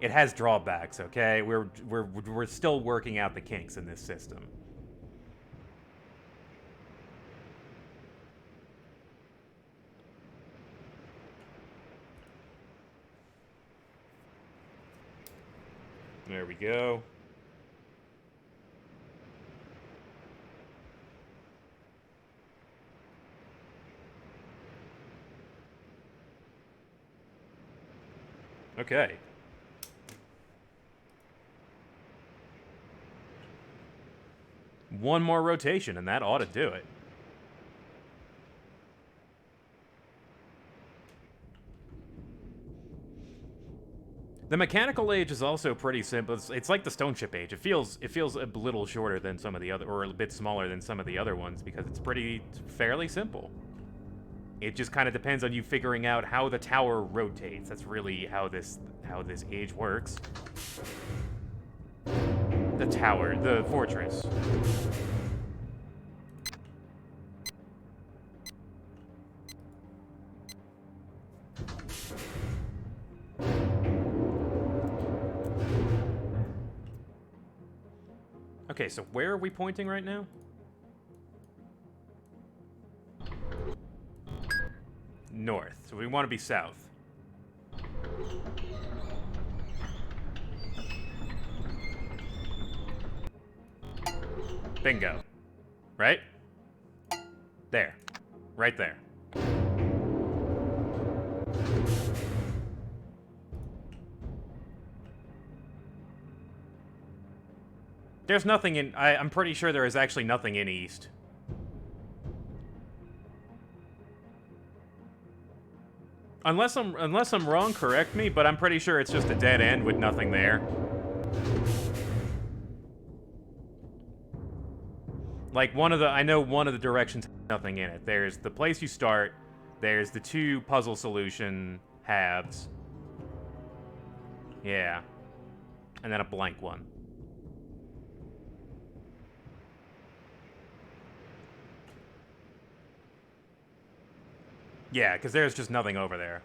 It has drawbacks, okay? We're still working out the kinks in this system. There we go. Okay. One more rotation, and that ought to do it. The mechanical age is also pretty simple. It's like the stone ship age. It feels a little shorter than some of the other, or a bit smaller than some of the other ones, because it's fairly simple. It just kind of depends on you figuring out how the tower rotates. That's really how this age works. The tower, the fortress. Okay, so where are we pointing right now? North. So we want to be south. Bingo. Right? There. Right there. There's nothing in... I'm pretty sure there is actually nothing in East. Unless I'm wrong, correct me, but I'm pretty sure it's just a dead end with nothing there. Like, I know one of the directions has nothing in it. There's the place you start, there's the 2 puzzle solution halves. Yeah. And then a blank one. Yeah, because there's just nothing over there.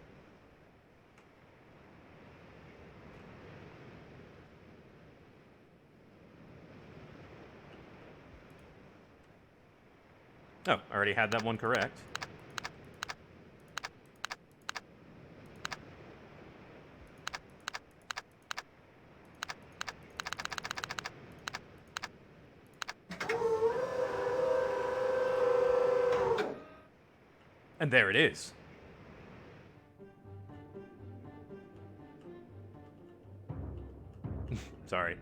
Oh, I already had that one correct. And there it is. Sorry.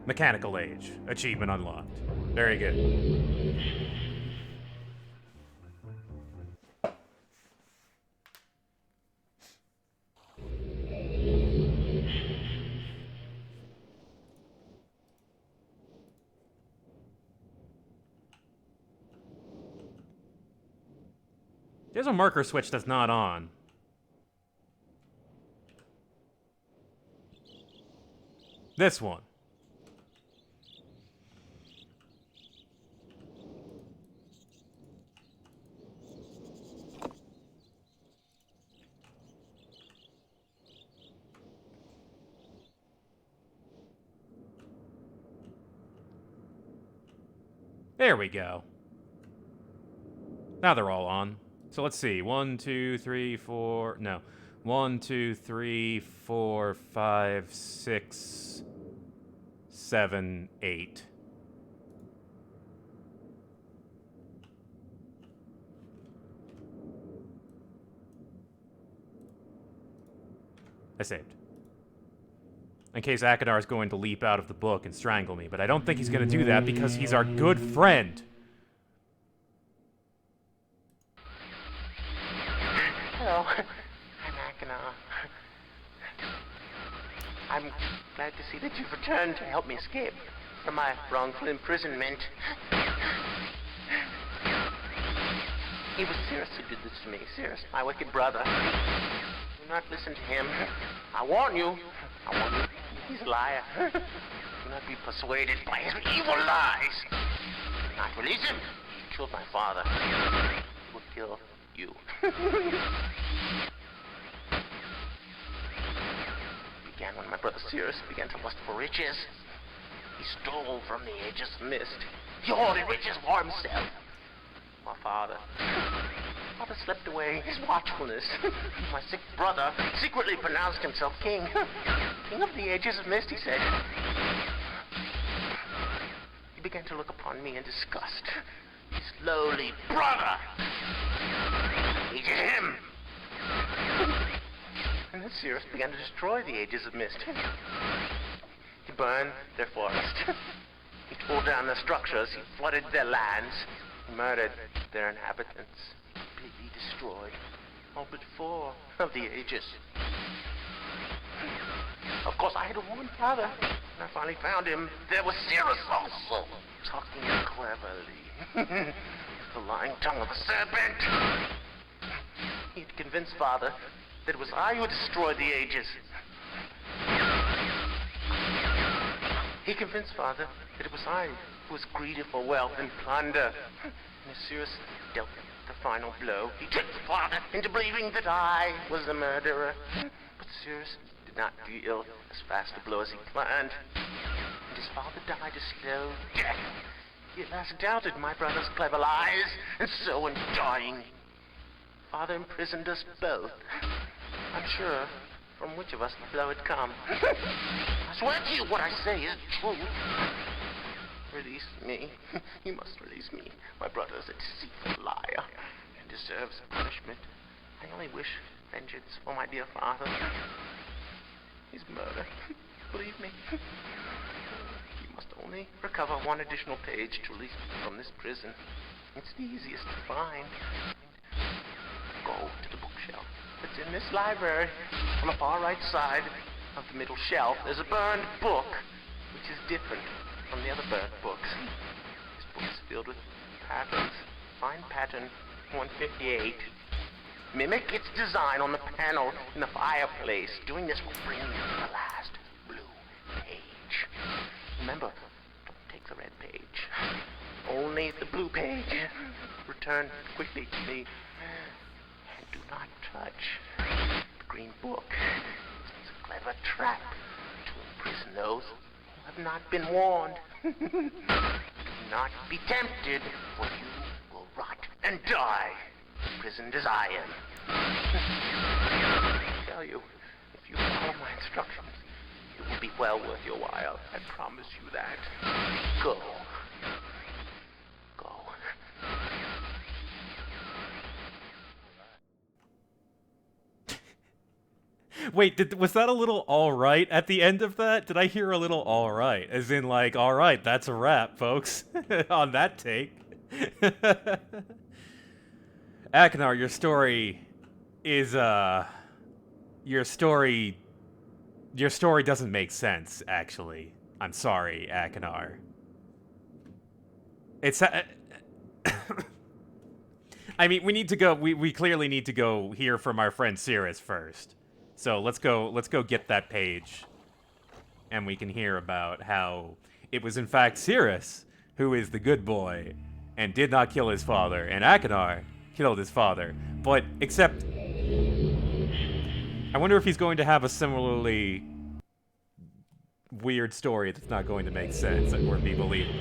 Mechanical age. Achievement unlocked. Very good. There's a marker switch that's not on. This one. There we go. Now they're all on. So let's see. 1, 2, 3, 4... No. 1, 2, 3, 4, 5, 6, 7, 8. I saved. In case Akadar is going to leap out of the book and strangle me, but I don't think he's going to do that because he's our good friend. Hello, I'm Akadar. I'm glad to see that you've returned to help me escape from my wrongful imprisonment. It was Cirrus who did this to me. Cirrus, my wicked brother. Do not listen to him. I warn you. He's a liar. Do not be persuaded by his evil lies. Do not release him. He killed my father. He will kill you. It began when my brother Cirrus began to lust for riches. He stole from the ages of Myst. He hoarded riches for himself. My father slept away his watchfulness. My sick brother secretly pronounced himself king. King of the ages of Myst, he said. He began to look upon me in disgust. His lowly brother. hated him. And then Cirrus began to destroy the Ages of Myst. He burned their forest. He tore down their structures. He flooded their lands. He murdered their inhabitants. Completely destroyed all but 4 of the Ages. Of course, I had to warn Father. When I finally found him, there was Cirrus also, talking cleverly. The lying tongue of a serpent. He had convinced Father that it was I who destroyed the Ages. He convinced Father that it was I who was greedy for wealth and plunder. And as Cirrus dealt the final blow, he tricked Father into believing that I was the murderer. But Cirrus did not deal as fast a blow as he planned. And his father died a slow death. He at last doubted my brother's clever lies, and so in dying, Father imprisoned us both. I'm sure from which of us the blow had come. I swear to you what I say is true. Release me. You must release me. My brother is a deceitful liar and deserves punishment. I only wish vengeance for my dear father. His murder. Believe me. You must only recover 1 additional page to release me from this prison. It's the easiest to find. Go to the bookshelf that's in this library. On the far right side of the middle shelf, there's a burned book, which is different from the other burnt books. This book is filled with patterns. Find pattern 158. Mimic its design on the panel in the fireplace. Doing this will bring you to the last blue page. Remember, don't take the red page. Only the blue page. Return quickly to me. And do not touch the green book. It's a clever trap to imprison those who have not been warned. Do not be tempted, for you will rot and die, imprisoned as I am. I tell you, if you follow my instructions, it will be well worth your while. I promise you that. Go. Go. Wait, was that a little alright at the end of that? Did I hear a little alright? As in, like, alright, that's a wrap, folks. On that take. Akinar, your story is, Your story doesn't make sense, actually. I'm sorry, Akinar. It's... I mean, we need to go... We clearly need to go hear from our friend Cirrus first. So let's go get that page. And we can hear about how it was in fact Cirrus who is the good boy and did not kill his father, and Akinar killed his father. But, except... I wonder if he's going to have a similarly weird story that's not going to make sense or be believable.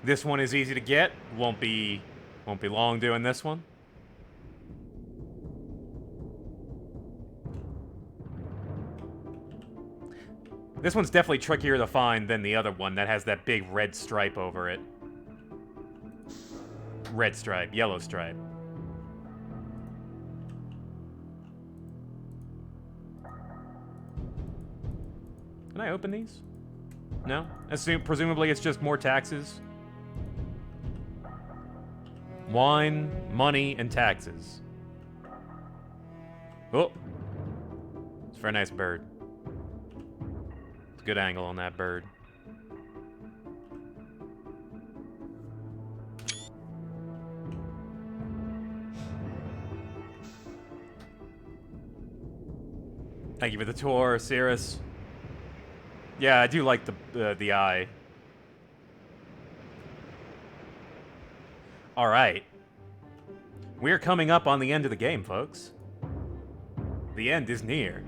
This one is easy to get. Won't be long doing this one. This one's definitely trickier to find than the other one that has that big red stripe over it. Red stripe, yellow stripe. Can I open these? No? Presumably it's just more taxes. Wine, money, and taxes. Oh! It's a very nice bird. It's a good angle on that bird. Thank you for the tour, Cirrus. Yeah, I do like the eye. Alright. We're coming up on the end of the game, folks. The end is near.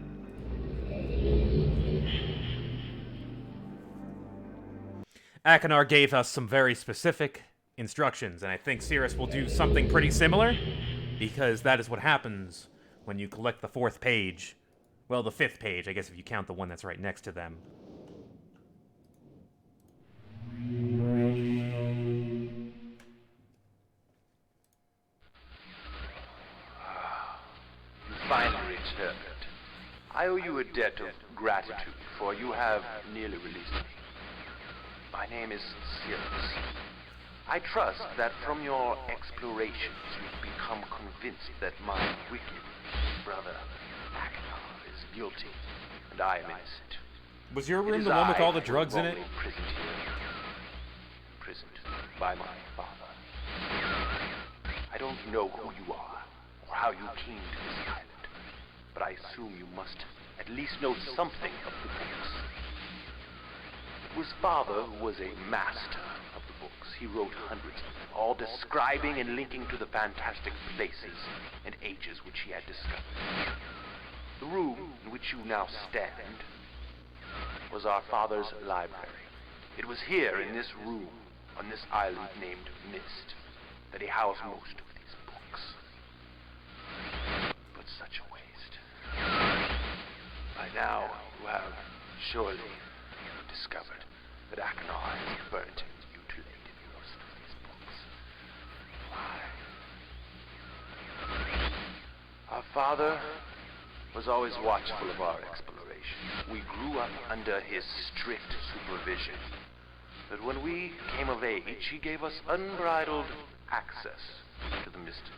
Akinar gave us some very specific instructions, and I think Cirrus will do something pretty similar, because that is what happens when you collect the 4th page. Well, the 5th page, I guess if you count the one that's right next to them. I owe you a debt of gratitude, for you have nearly released me. My name is Sirius. I trust that from your explorations you've become convinced that my wicked brother, Achenar, is guilty, and I am innocent. Was your It room is the one with I all the who drugs in it? wrongly Imprisoned here. Imprisoned by my father. I don't know who you are, or how you came to this island, but I assume you must at least know something of the books. It was father who was a master of the books. He wrote hundreds of them, all describing and linking to the fantastic places and ages which he had discovered. The room in which you now stand was our father's library. It was here, in this room, on this island named Myst, that he housed most of these books. But such a waste. By now, you have surely discovered that Achenar has burnt and mutilated most of these books. Why? Our father was always watchful of our exploration. We grew up under his strict supervision. But when we came of age, he gave us unbridled access to the Myst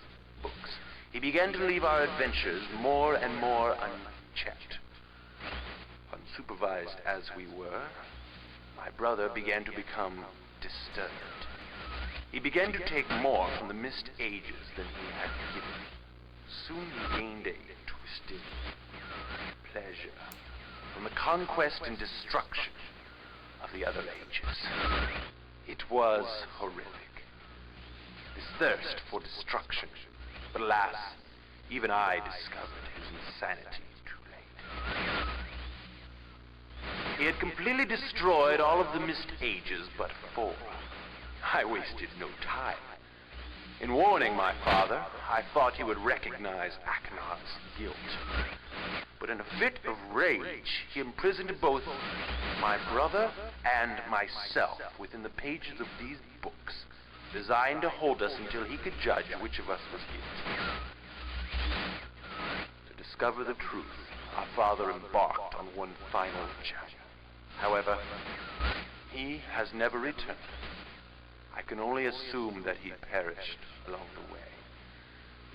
books. He began to leave our adventures more and more unchecked. Unsupervised as we were, my brother began to become disturbed. He began to take more from the Myst ages than he had given. Soon he gained a twisted pleasure from the conquest and destruction of the other ages. It was horrific. This thirst for destruction. But alas, even I discovered his insanity too late. He had completely destroyed all of the Myst ages but 4. I wasted no time. In warning my father, I thought he would recognize Achenar's guilt. But in a fit of rage, he imprisoned both my brother and myself within the pages of these books, designed to hold us until he could judge which of us was guilty. To discover the truth, our father embarked on one final journey. However, he has never returned. I can only assume that he perished along the way,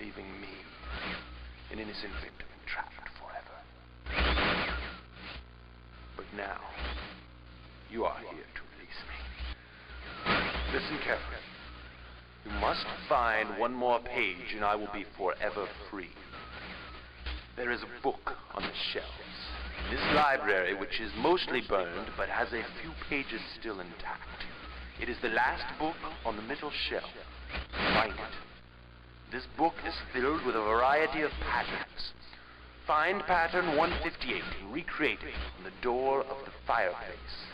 leaving me, an innocent victim, entrapped forever. But now, you are here to release me. Listen carefully. You must find one more page and I will be forever free. There is a book on the shelves. This library, which is mostly burned but has a few pages still intact. It is the last book on the middle shelf. Find it. This book is filled with a variety of patterns. Find pattern 158 and recreate it on the door of the fireplace.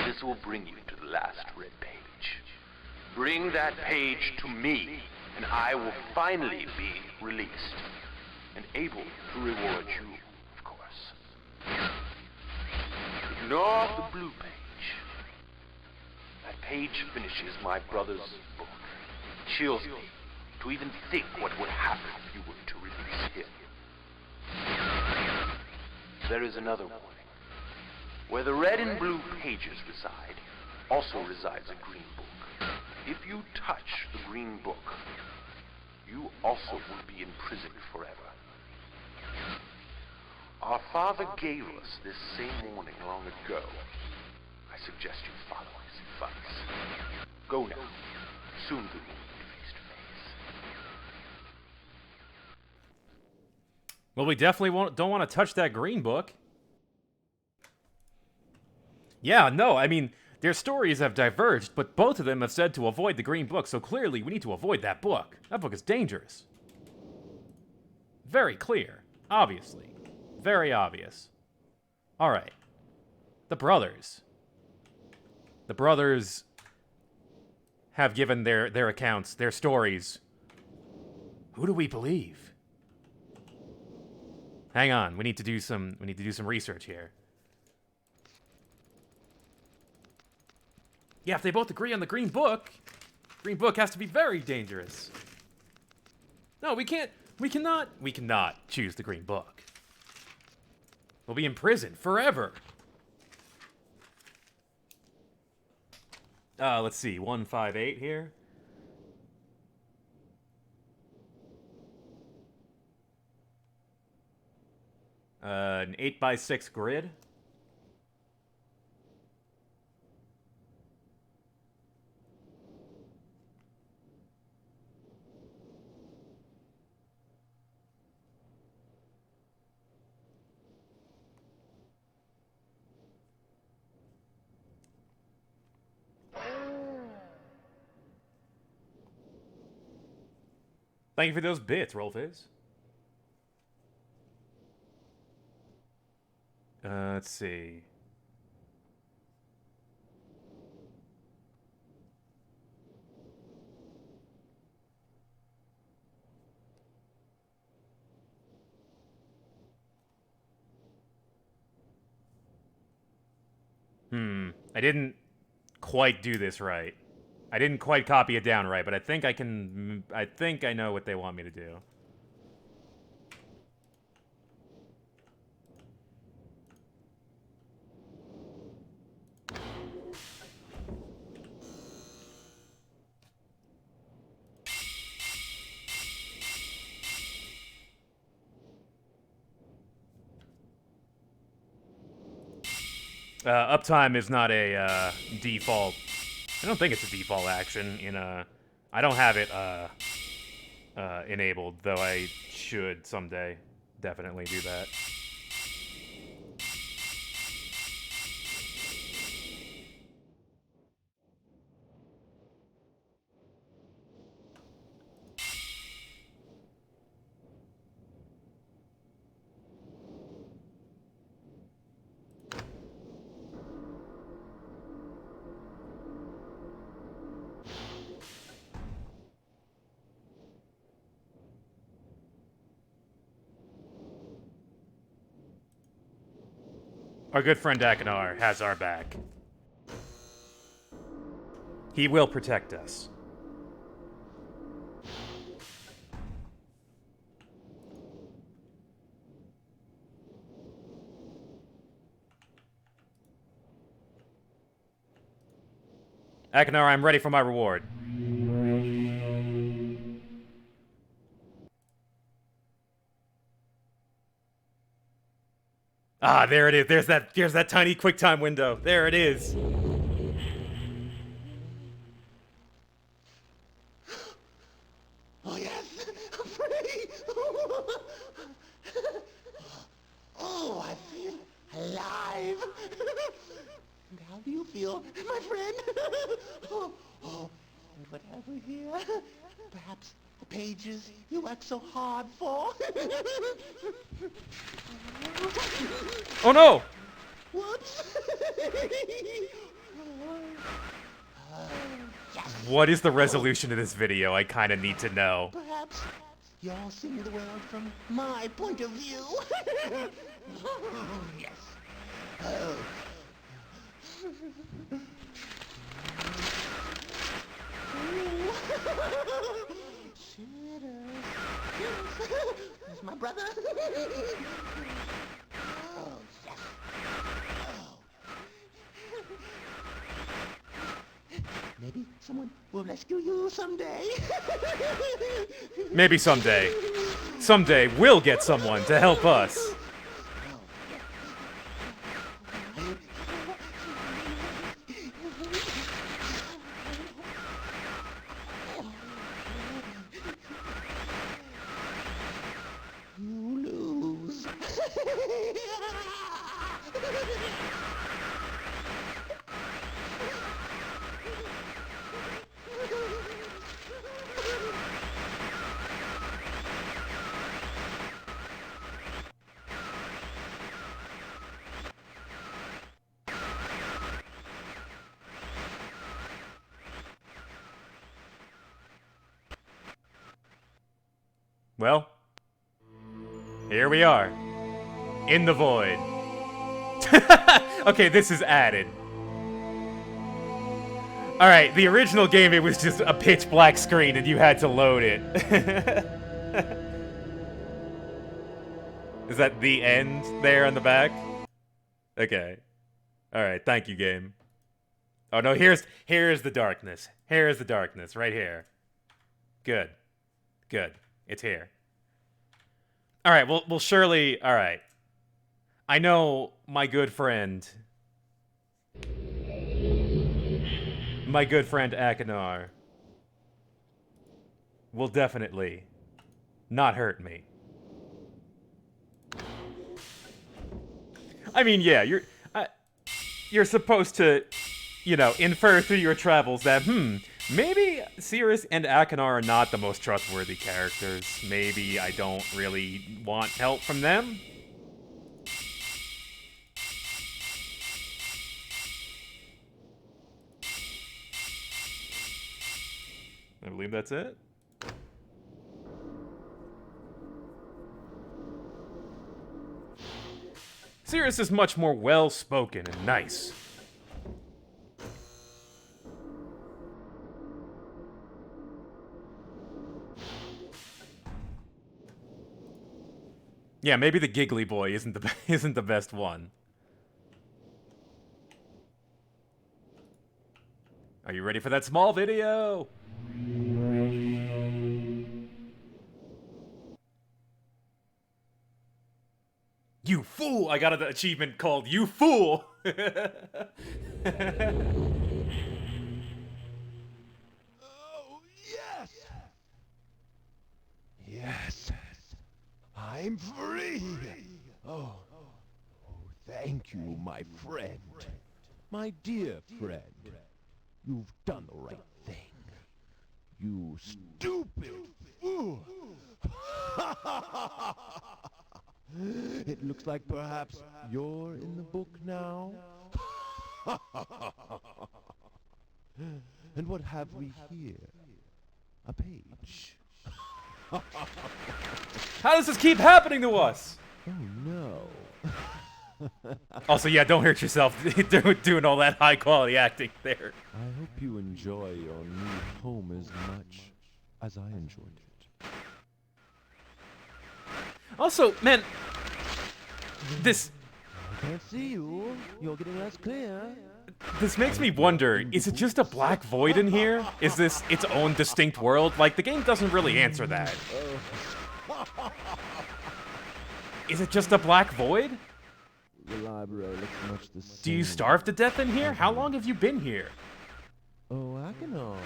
This will bring you to the last red page. Bring that page to me, and I will finally be released, and able to reward you, of course. Ignore the blue page. That page finishes my brother's book. It chills me to even think what would happen if you were to release him. There is another warning. Where the red and blue pages reside, also resides a green book. If you touch the green book, you also will be imprisoned forever. Our father gave us this same warning long ago. I suggest you follow his advice. Go now. Soon we will meet face to face. Well, we definitely don't want to touch that green book. Yeah, no, I mean, their stories have diverged, but both of them have said to avoid the green book, so clearly we need to avoid that book. That book is dangerous. Very clear. Obviously. Very obvious. Alright. The brothers. The brothers have given their accounts, their stories. Who do we believe? Hang on, we need to do some research here. Yeah, if they both agree on the green book has to be very dangerous. No, we cannot choose the green book. We'll be in prison forever. Let's see, 158 here. An 8x6 grid. Thank you for those bits, Rollface. Let's see. I didn't quite do this right. I didn't quite copy it down right, but I think I can... I think I know what they want me to do. Uptime is not a default. I don't think it's a default action in a. I don't have it enabled, though I should someday definitely do that. Our good friend Akinar has our back. He will protect us. Akinar, I'm ready for my reward. Ah, there it is. There's that tiny QuickTime window. There it is. Oh yes, I'm free. Oh, I feel alive. And how do you feel, my friend? Oh, and what have we here? Perhaps the pages you worked so hard for. Oh no! Whoops. Yes. What is the resolution of this video? I kind of need to know. Perhaps you're all seeing the world from my point of view. Yes. Oh. There's my brother. Oh, yes. Oh. Maybe someone will rescue you someday. Maybe someday. Someday we'll get someone to help us. You lose. Well, here we are. In the void. Okay, this is added. Alright, the original game, it was just a pitch black screen and you had to load it. Is that the end there on the back? Okay. Alright, thank you, game. Oh no, here's the darkness. Here's the darkness, right here. Good. Good. It's here. Alright, well surely... Alright. I know my good friend... My good friend Akinar will definitely not hurt me. I mean, yeah, you're supposed to, you know, infer through your travels that, maybe Cirrus and Akinar are not the most trustworthy characters. Maybe I don't really want help from them. I believe that's it. Cirrus is much more well-spoken and nice. Yeah, maybe the giggly boy isn't the best one. Are you ready for that small video? You fool! I got an achievement called You Fool! Oh, yes! Yes. I'm free! Oh, thank you, my friend. My dear friend. You've done the right thing. You stupid fool! It looks like perhaps you're in the book now. And what have we here? A page. How does this keep happening to us? Oh no. Also, yeah, don't hurt yourself doing all that high-quality acting there. I hope you enjoy your new home as much as I enjoyed it. Also, man, this I can't see you. You're getting less clear. makes me wonder, is it just a black void in here? Is this its own distinct world? Like, the game doesn't really answer that. Is it just a black void? The library looks much the same. Do you starve to death in here? How long have you been here? Oh, I can know.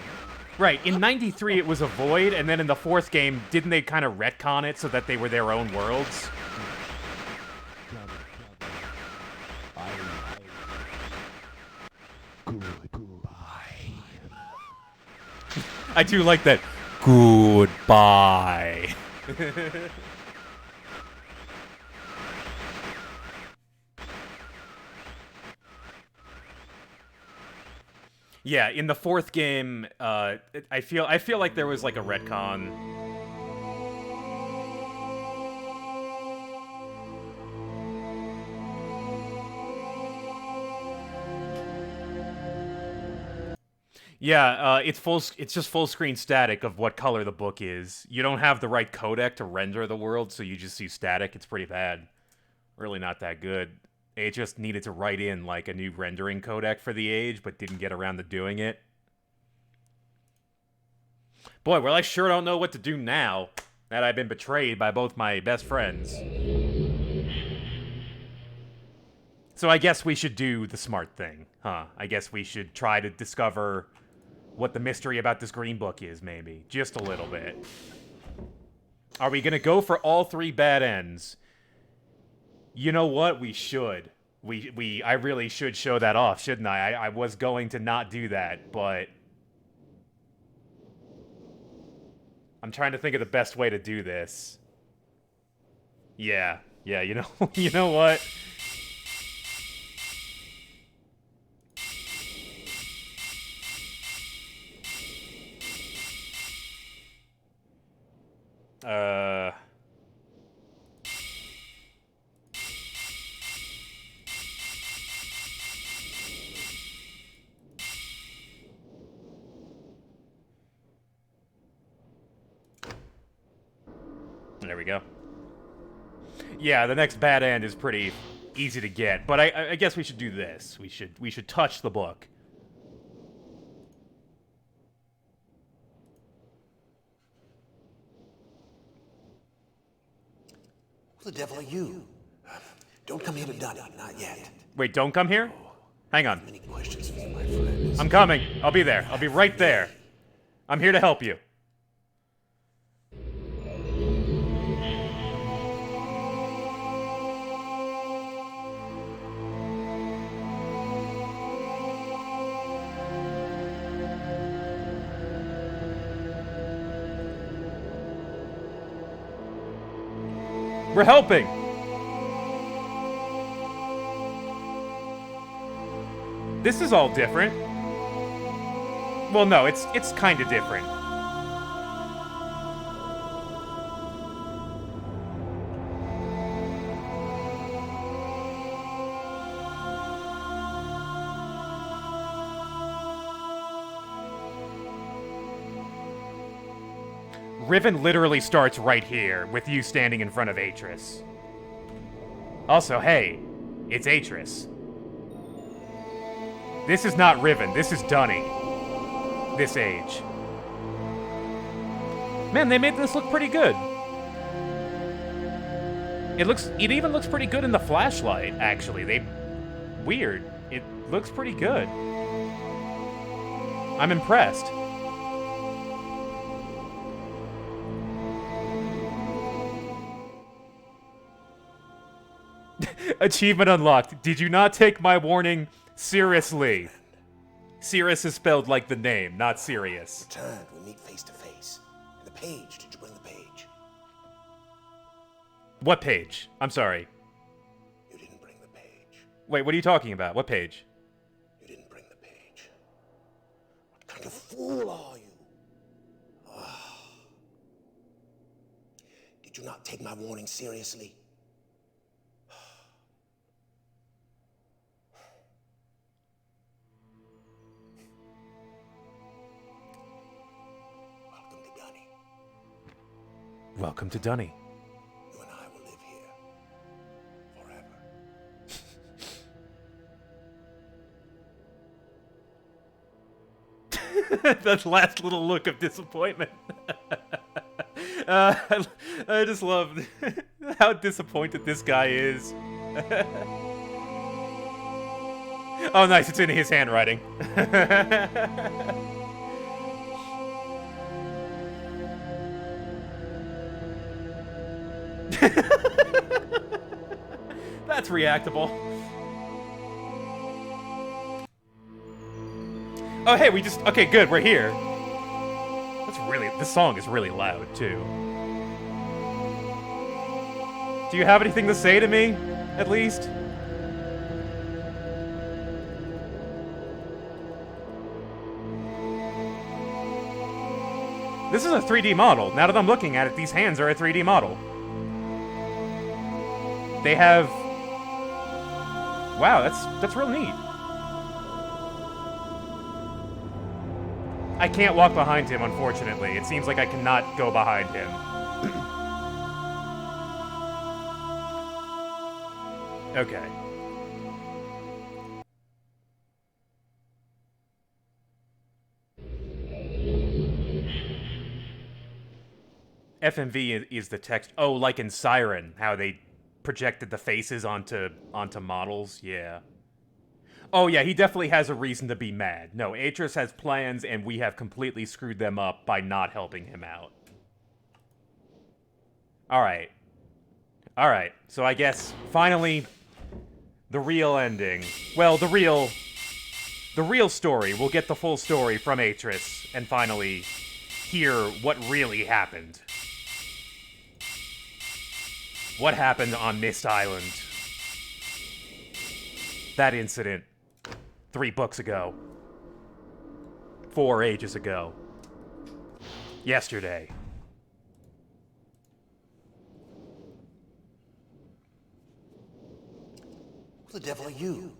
Right, in 93 it was a void, and then in the fourth game, didn't they kind of retcon it so that they were their own worlds? Goodbye. I do like that. Goodbye. Yeah, in the fourth game, I feel like there was like a retcon. Yeah, it's just full screen static of what color the book is. You don't have the right codec to render the world, so you just see static. It's pretty bad. Really not that good. It just needed to write in like a new rendering codec for the age, but didn't get around to doing it. Boy, well, I sure don't know what to do now that I've been betrayed by both my best friends. So I guess we should do the smart thing, huh? I guess we should try to discover what the mystery about this green book is, maybe. Just a little bit. Are we gonna go for all three bad ends? You know what? We should. I really should show that off, shouldn't I? I was going to not do that, but... I'm trying to think of the best way to do this. Yeah, you know, you know what? There we go. Yeah, the next bad end is pretty easy to get, but I guess we should do this. We should touch the book. Who the devil are you? Don't come here to Dunny, not yet. Wait, don't come here? Hang on. Many questions for you, my friend. I'm coming. I'll be there. I'll be right there. I'm here to help you. We're helping. This is all different. Well, no, it's kind of different. Riven literally starts right here, with you standing in front of Atris. Also, hey, it's Atris. This is not Riven, this is Dunny. This age. Man, they made this look pretty good. It even looks pretty good in the flashlight, actually. Weird. It looks pretty good. I'm impressed. Achievement unlocked. Did you not take my warning seriously? Sirius is spelled like the name, not serious. Returned, we meet face to face. And the page, did you bring the page? What page? I'm sorry. You didn't bring the page. Wait, what are you talking about? What page? You didn't bring the page. What kind of fool are you? Ah. Did you not take my warning seriously? Welcome to Dunny. You and I will live here forever. That last little look of disappointment. I just love how disappointed this guy is. Oh, nice. It's in his handwriting. That's reactable. Oh, hey, okay, good, we're here. This song is really loud, too. Do you have anything to say to me, at least? This is a 3D model. Now that I'm looking at it, these hands are a 3D model. They have... Wow, that's real neat. I can't walk behind him, unfortunately. It seems like I cannot go behind him. Okay. FMV is the text. Oh, like in Siren, how they projected the faces onto models. Yeah. Oh yeah, he definitely has a reason to be mad. No, Atris has plans, and we have completely screwed them up by not helping him out. Alright. Alright, so I guess, finally, the real ending. Well, the real story. We'll get the full story from Atris, and finally hear what really happened. What happened on Myst Island? That incident. 3 books ago. 4 ages ago. Yesterday. Who the devil are you?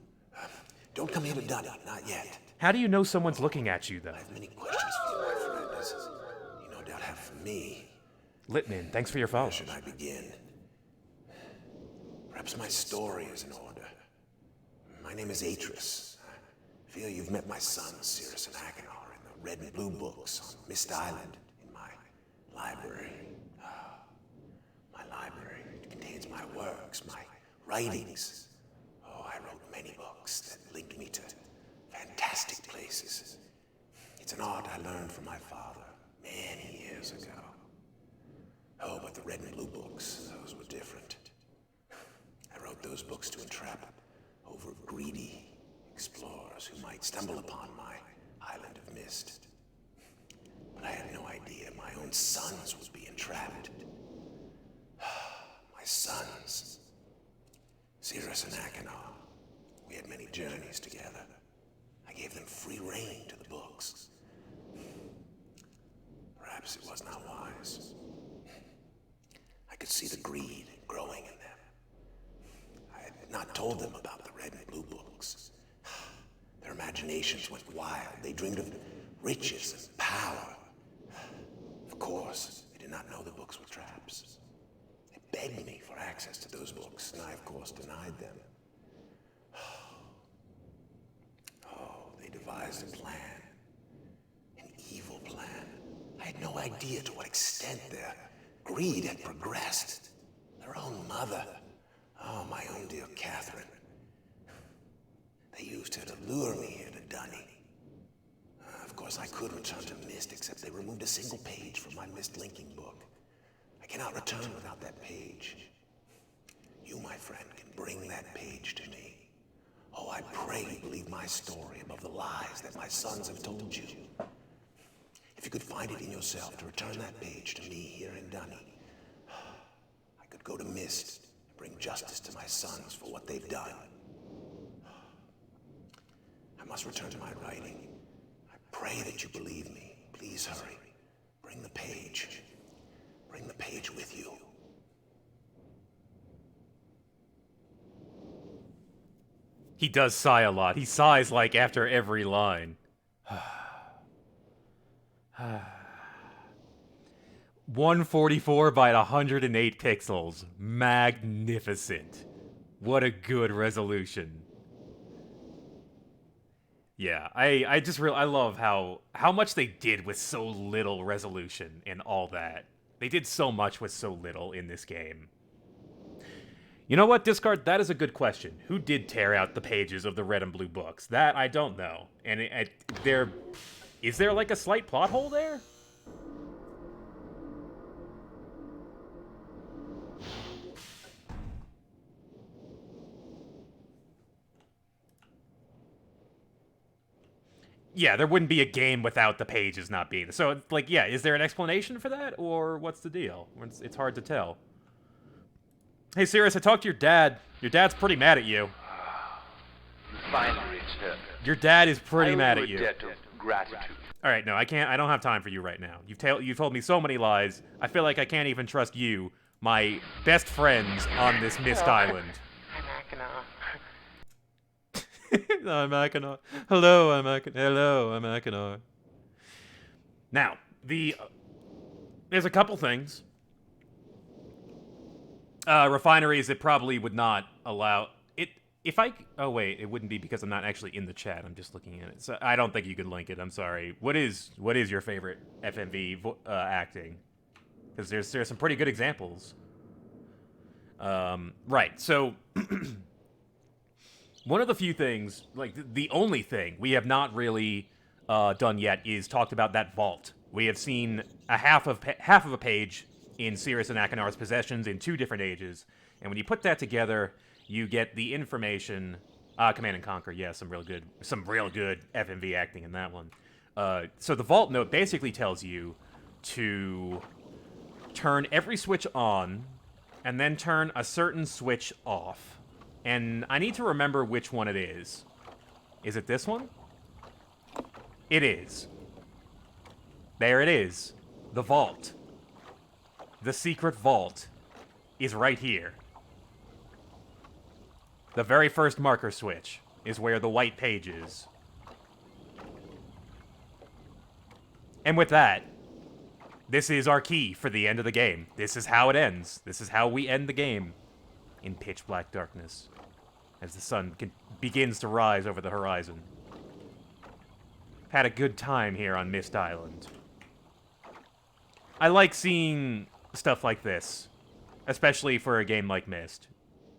Don't come here to Dunny, not yet. How do you know someone's looking at you, though? I have many questions for you, my friend. As you no doubt have for me. Litman, thanks for your follow. Where should I begin? Perhaps my story is in order. My name is Atris. I feel you've met my sons, Cirrus and Achenar, in the red and blue books on Myst Island in my library. My library. It contains my works, my writings. Oh, I wrote many books that link me to fantastic places. It's an art I learned from my father many years ago. Oh, but the red and blue books, those were different. I wrote those books to entrap over greedy explorers who might stumble upon my island of Myst. But I had no idea my own sons would be entrapped. My sons. Cirrus and Achenar. We had many journeys together. I gave them free rein to the books. Perhaps it was not wise. I could see the greed growing in them. I had not told them about the red and blue books. Their imaginations went wild. They dreamed of riches and power. Of course, they did not know the books were traps. They begged me for access to those books, and I, of course, denied them. Oh, they devised a plan. An evil plan. I had no idea to what extent their greed had progressed. Their own mother. Oh, my own dear Catherine. They used her to lure me here to Dunny. Of course, I could return to Myst, except they removed a single page from my Myst linking book. I cannot return without that page. You, my friend, can bring that page to me. Oh, I pray you believe my story above the lies that my sons have told you. If you could find it in yourself to return that page to me here in Dunny, I could go to Myst and bring justice to my sons for what they've done. I must return to my writing. I pray that you believe me. Please hurry. Bring the page. Bring the page with you. He does sigh a lot. He sighs like after every line. 144 by 108 pixels. Magnificent. What a good resolution. Yeah, I just really, I love how much they did with so little resolution and all that. They did so much with so little in this game. You know what, Discard? That is a good question. Who did tear out the pages of the red and blue books? That I don't know. And is there like a slight plot hole there? Yeah, there wouldn't be a game without the pages not being there. So, like, yeah, is there an explanation for that, or what's the deal? It's hard to tell. Hey, Cirrus, I talked to your dad. Your dad's pretty mad at you. You finally returned. Your dad is pretty mad at I owe you. a debt of gratitude. All right, no, I can't. I don't have time for you right now. You've told me so many lies. I feel like I can't even trust you, my best friends on this Myst Island. I'm Achenar. I'm Achenar. Hello, I'm Achenar. Hello, I'm Achenar. Now, there's a couple things. Refineries that probably would not allow it. Oh wait, it wouldn't be because I'm not actually in the chat. I'm just looking at it. So I don't think you could link it. I'm sorry. What is your favorite FMV acting? Because there's some pretty good examples. Right. So one of the few things, like the only thing we have not really done yet, is talked about that vault. We have seen a half of a page in Cirrus and Achenar's possessions in 2 different ages, and when you put that together, you get the information. Command and Conquer, yeah, some real good FMV acting in that one. So the vault note basically tells you to turn every switch on, and then turn a certain switch off. And I need to remember which one it is. Is it this one? It is. There it is. The vault. The secret vault is right here. The very first marker switch is where the white page is. And with that, this is our key for the end of the game. This is how it ends. This is how we end the game. in pitch black darkness as the sun begins to rise over the horizon. Had a good time here on Myst Island. I like seeing stuff like this, especially for a game like Myst,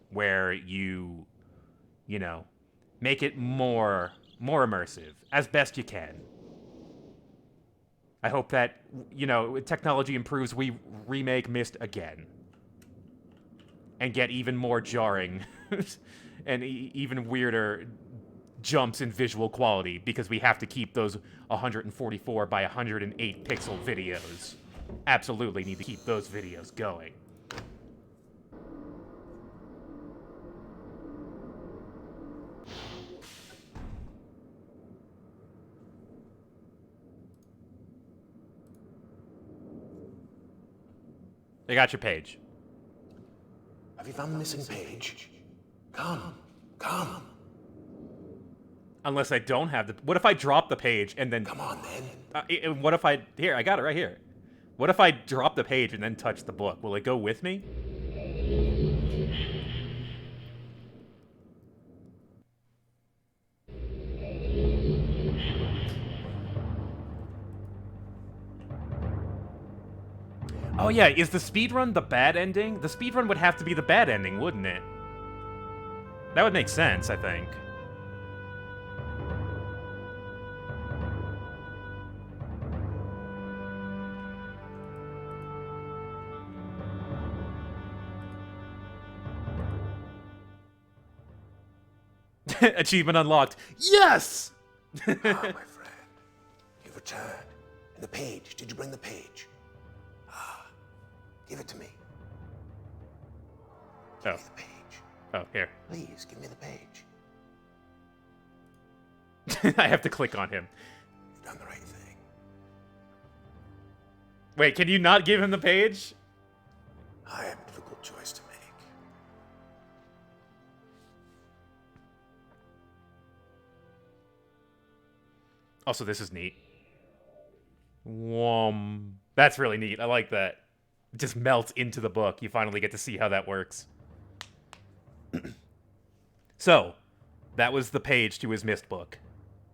where you know, make it more immersive as best you can. I hope that, technology improves, we remake Myst again. And get even more jarring and even weirder jumps in visual quality, because we have to keep those 144 by 108 pixel videos. Absolutely need to keep those videos going. I got your page. Have you found the missing page? Come. Unless I don't have the... What if I drop the page and then... Come on, then. What if I... Here, I got it right here. What if I drop the page and then touch the book? Will it go with me? Oh yeah, is the speedrun the bad ending? The speedrun would have to be the bad ending, wouldn't it? That would make sense, I think. Achievement unlocked. Yes! Ah, my friend. You've returned. And the page. Did you bring the page? Ah. Give it to me. Give me the page. Oh, here. Please, give me the page. I have to click on him. You've done the right thing. Wait, can you not give him the page? I have a difficult choice to make. Also, this is neat. That's really neat. I like that. It just melts into the book. You finally get to see how that works. So, that was the page to his Myst book.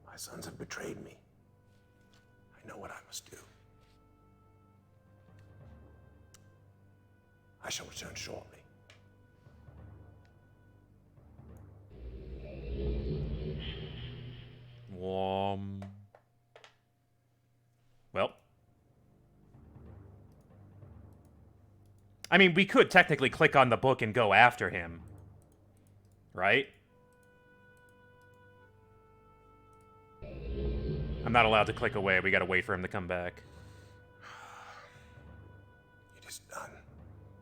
My sons have betrayed me. I know what I must do. I shall return shortly. Well. I mean, we could technically click on the book and go after him. Right? I'm not allowed to click away. We gotta wait for him to come back. It is done.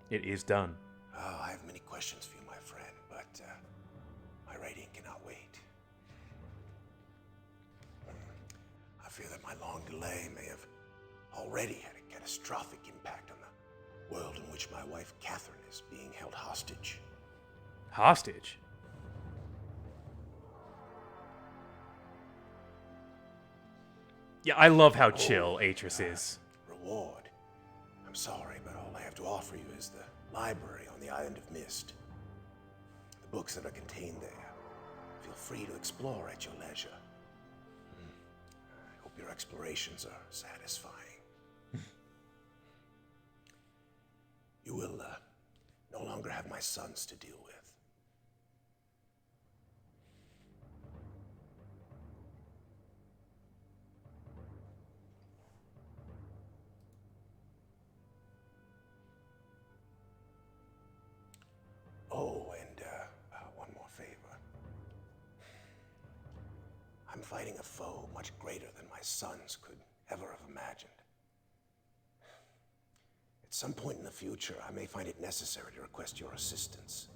It is done. Oh, I have many questions for you, my friend, but my writing cannot wait. I fear that my long delay may have already had a catastrophic impact on the world in which my wife Catherine is being held hostage. Hostage? Yeah, I love how chill Atris is. Reward. I'm sorry, but all I have to offer you is the library on the island of Myst. The books that are contained there. Feel free to explore at your leisure. I hope your explorations are satisfying. You will no longer have my sons to deal with. Oh, and one more favor. I'm fighting a foe much greater than my sons could ever have imagined. At some point in the future, I may find it necessary to request your assistance.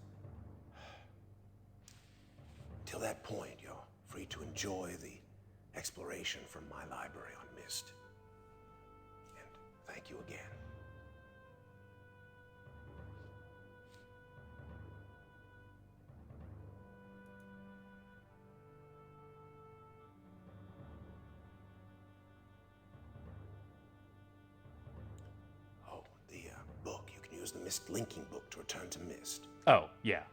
Till that point, you're free to enjoy the exploration from my library on Myst. And thank you again. the Myst linking book to return to Myst. Oh, yeah.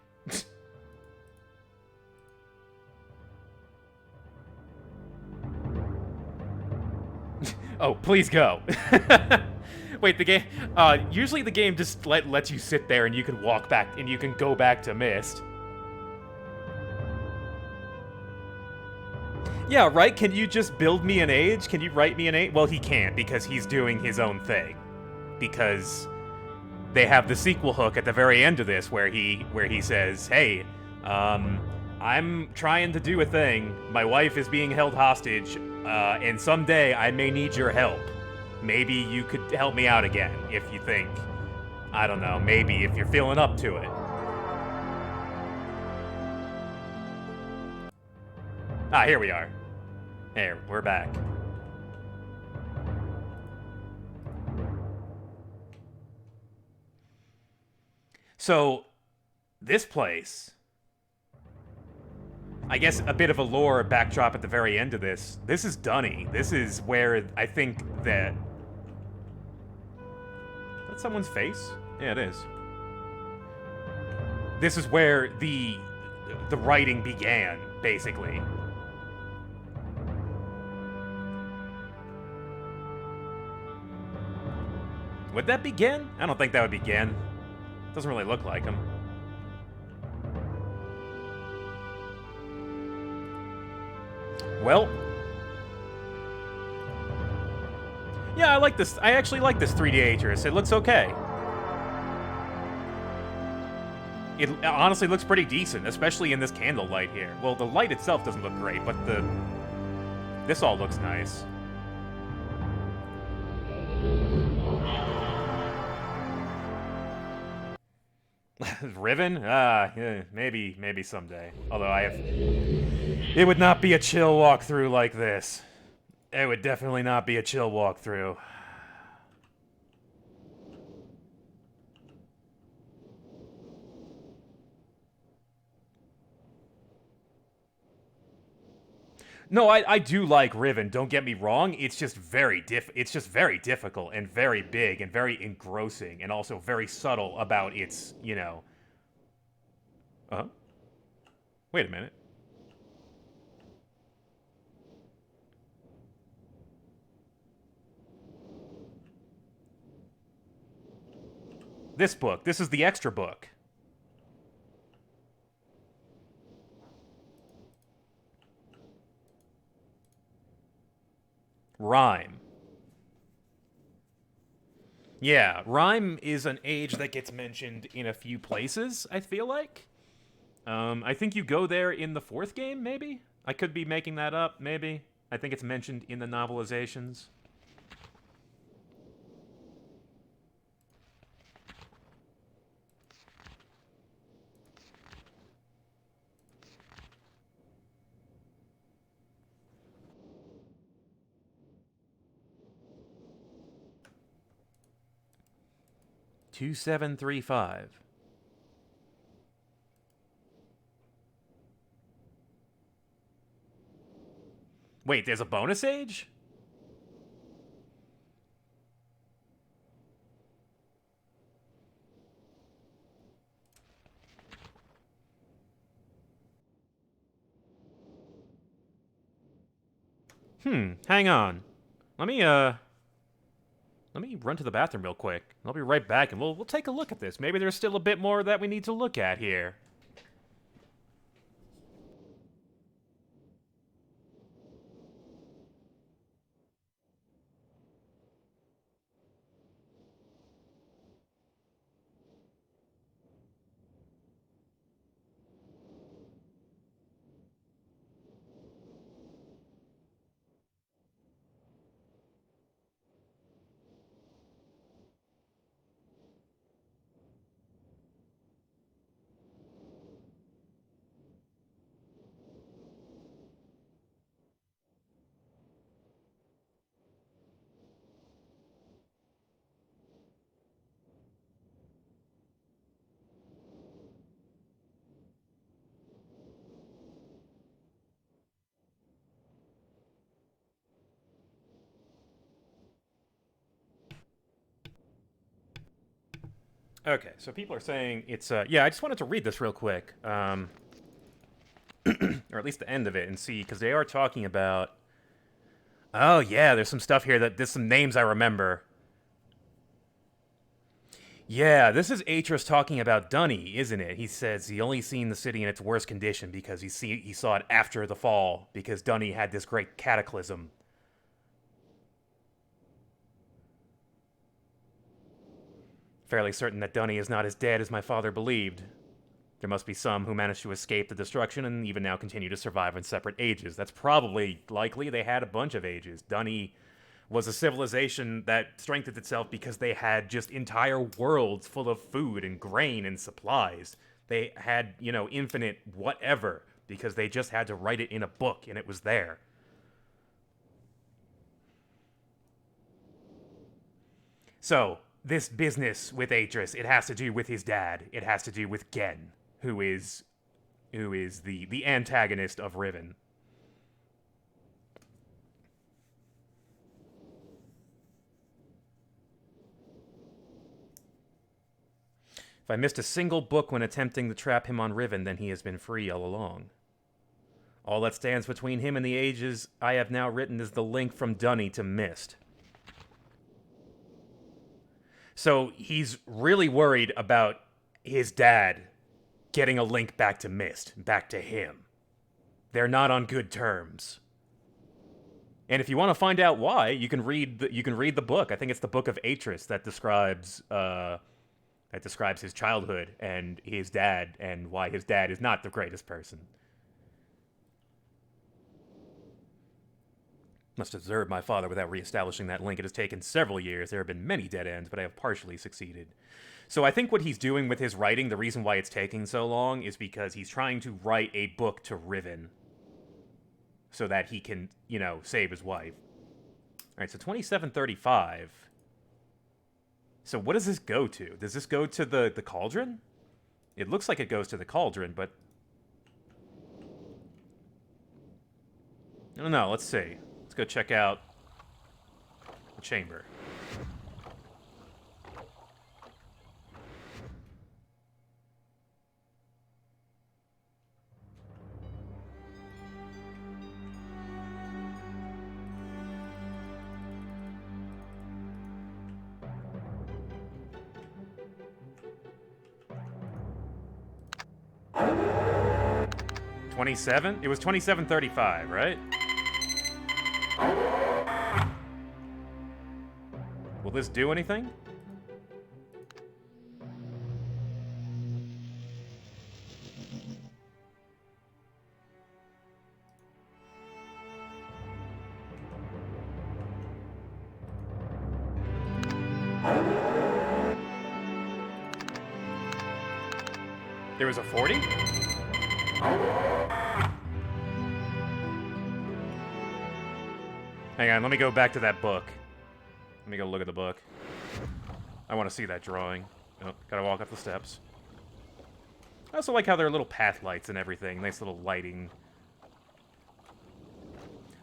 Oh, please go. Wait, the game... usually the game just lets you sit there and you can walk back, and you can go back to Myst. Yeah, right? Can you just build me an age? Can you write me an age? Well, he can't, because he's doing his own thing. Because they have the sequel hook at the very end of this where he says, hey, I'm trying to do a thing. My wife is being held hostage, and someday I may need your help. Maybe you could help me out again if you think. I don't know, maybe if you're feeling up to it. Ah, here we are. Here, we're back. So, this place... I guess a bit of a lore backdrop at the very end of this. This is Dunny. This is where I think that... Is that someone's face? Yeah, it is. This is where the writing began, basically. Would that be Gen? I don't think that would be Gen. Doesn't really look like him. Well. Yeah, I like this. I actually like this 3D Atris. It looks okay. It honestly looks pretty decent, especially in this candlelight here. Well, the light itself doesn't look great, but this all looks nice. Riven? Yeah, maybe someday. Although it would not be a chill walkthrough like this. It would definitely not be a chill walkthrough. No, I do like Riven, don't get me wrong. It's just very difficult and very big and very engrossing and also very subtle about its, you know. Wait a minute. This book. This is the extra book. Rhyme. Yeah, Rhyme is an age that gets mentioned in a few places, I feel like. I think you go there in the 4th game, maybe? I could be making that up, maybe. I think it's mentioned in the novelizations. $2735. Wait, there's a bonus age? Hang on. Let me run to the bathroom real quick. I'll be right back, and we'll take a look at this. Maybe there's still a bit more that we need to look at here. Okay, so people are saying it's yeah, I just wanted to read this real quick. Or at least the end of it and see, because they are talking about, oh yeah, there's some stuff here there's some names I remember. Yeah, this is Atris talking about Dunny, isn't it? He says he only seen the city in its worst condition because he saw it after the fall, because Dunny had this great cataclysm. Fairly certain that Dunny is not as dead as my father believed. There must be some who managed to escape the destruction and even now continue to survive in separate ages. That's probably likely. They had a bunch of ages. Dunny was a civilization that strengthened itself because they had just entire worlds full of food and grain and supplies. They had, infinite whatever because they just had to write it in a book and it was there. So, this business with Atris, it has to do with his dad. It has to do with Gen, who is the antagonist of Riven. If I missed a single book when attempting to trap him on Riven, then he has been free all along. All that stands between him and the ages I have now written is the link from Dunny to Myst. So he's really worried about his dad getting a link back to Myst, back to him. They're not on good terms. And if you want to find out why, you can read the book. I think it's the Book of Atris that describes his childhood and his dad and why his dad is not the greatest person. Must observe my father without reestablishing that link. It has taken several years. There have been many dead ends, but I have partially succeeded. So I think what he's doing with his writing, the reason why it's taking so long, is because he's trying to write a book to Riven so that he can, save his wife. All right, so 2735. So what does this go to? Does this go to the cauldron? It looks like it goes to the cauldron, but I don't know. Let's see. Let's go check out the chamber. It was 2735, right? Will this do anything? There was a 40? Hang on, let me go back to that book. Let me go look at the book. I want to see that drawing. Oh, gotta walk up the steps. I also like how there are little path lights and everything. Nice little lighting.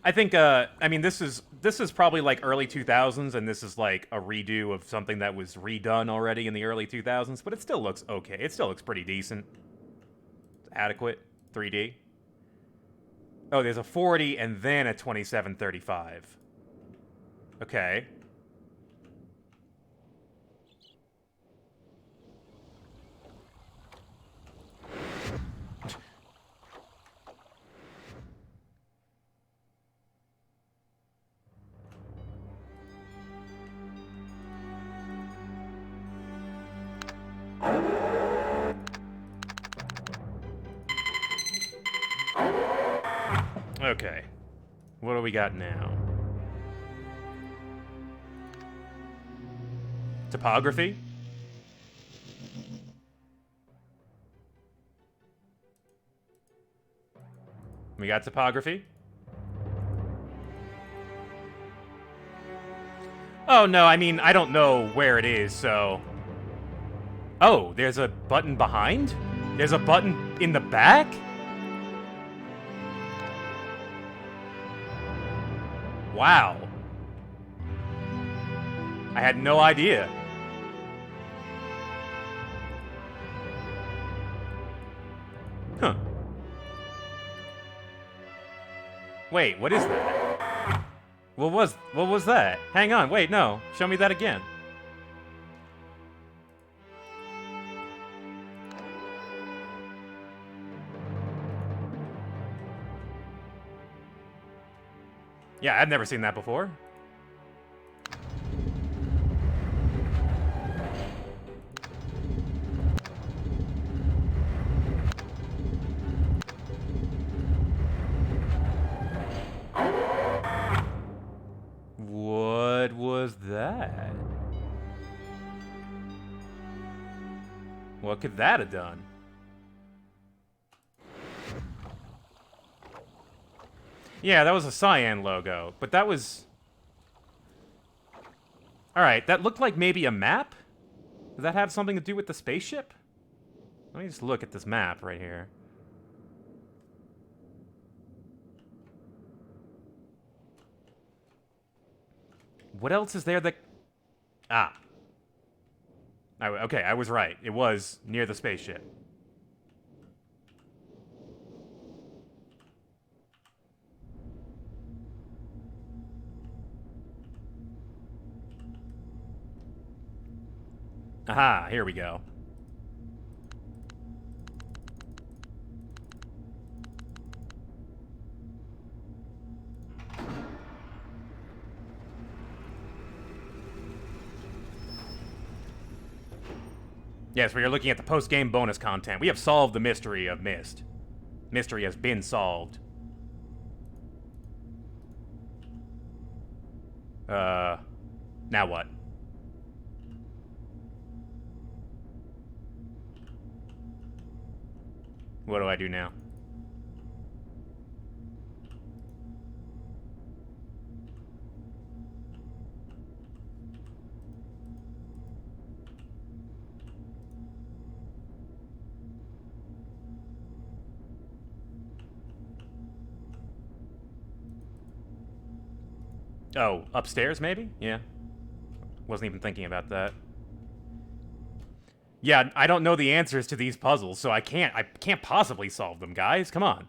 I think, this is probably like early 2000s, and this is like a redo of something that was redone already in the early 2000s, but it still looks okay. It still looks pretty decent. It's adequate. 3D. Oh, there's a 40 and then a 2735. Okay. Okay. What do we got now? Topography? We got topography? Oh, no, I mean, I don't know where it is, so... Oh, there's a button behind? There's a button in the back? Wow. I had no idea. Huh. Wait, what is that? What was that? Hang on, wait, no. Show me that again. Yeah, I've never seen that before. What was that? What could that have done? Yeah, that was a cyan logo, but that was... Alright, that looked like maybe a map? Does that have something to do with the spaceship? Let me just look at this map right here. What else is there that... Ah. Okay, I was right. It was near the spaceship. Aha, here we go. Yes, we are looking at the post-game bonus content. We have solved the mystery of Myst. Mystery has been solved. Now what? What do I do now? Oh, upstairs maybe? Yeah. Wasn't even thinking about that. Yeah, I don't know the answers to these puzzles, so I can't possibly solve them, guys. Come on.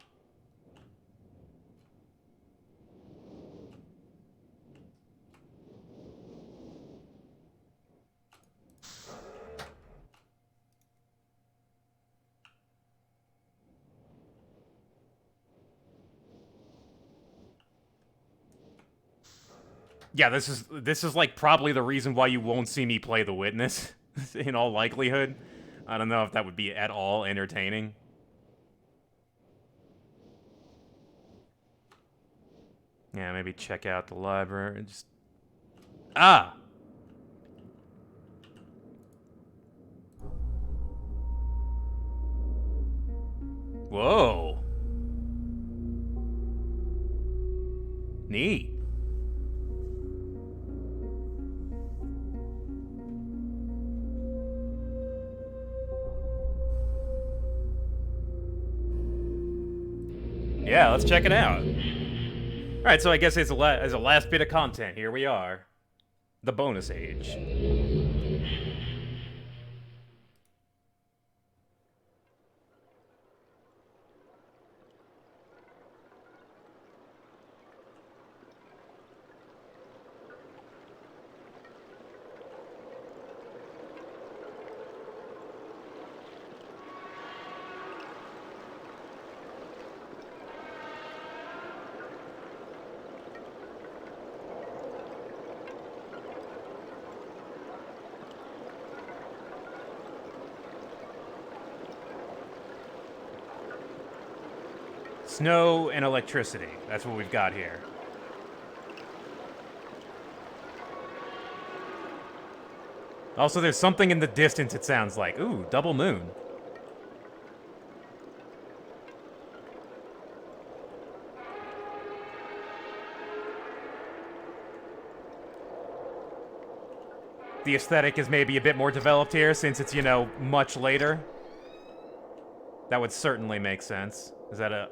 Yeah, this is like probably the reason why you won't see me play The Witness in all likelihood. I don't know if that would be at all entertaining. Yeah, maybe check out the library. Just... Ah! Whoa. Neat. Yeah, let's check it out. Alright, so I guess as a last bit of content, here we are. The bonus age. Snow and electricity. That's what we've got here. Also, there's something in the distance, it sounds like. Ooh, double moon. The aesthetic is maybe a bit more developed here since it's, you know, much later. That would certainly make sense. Is that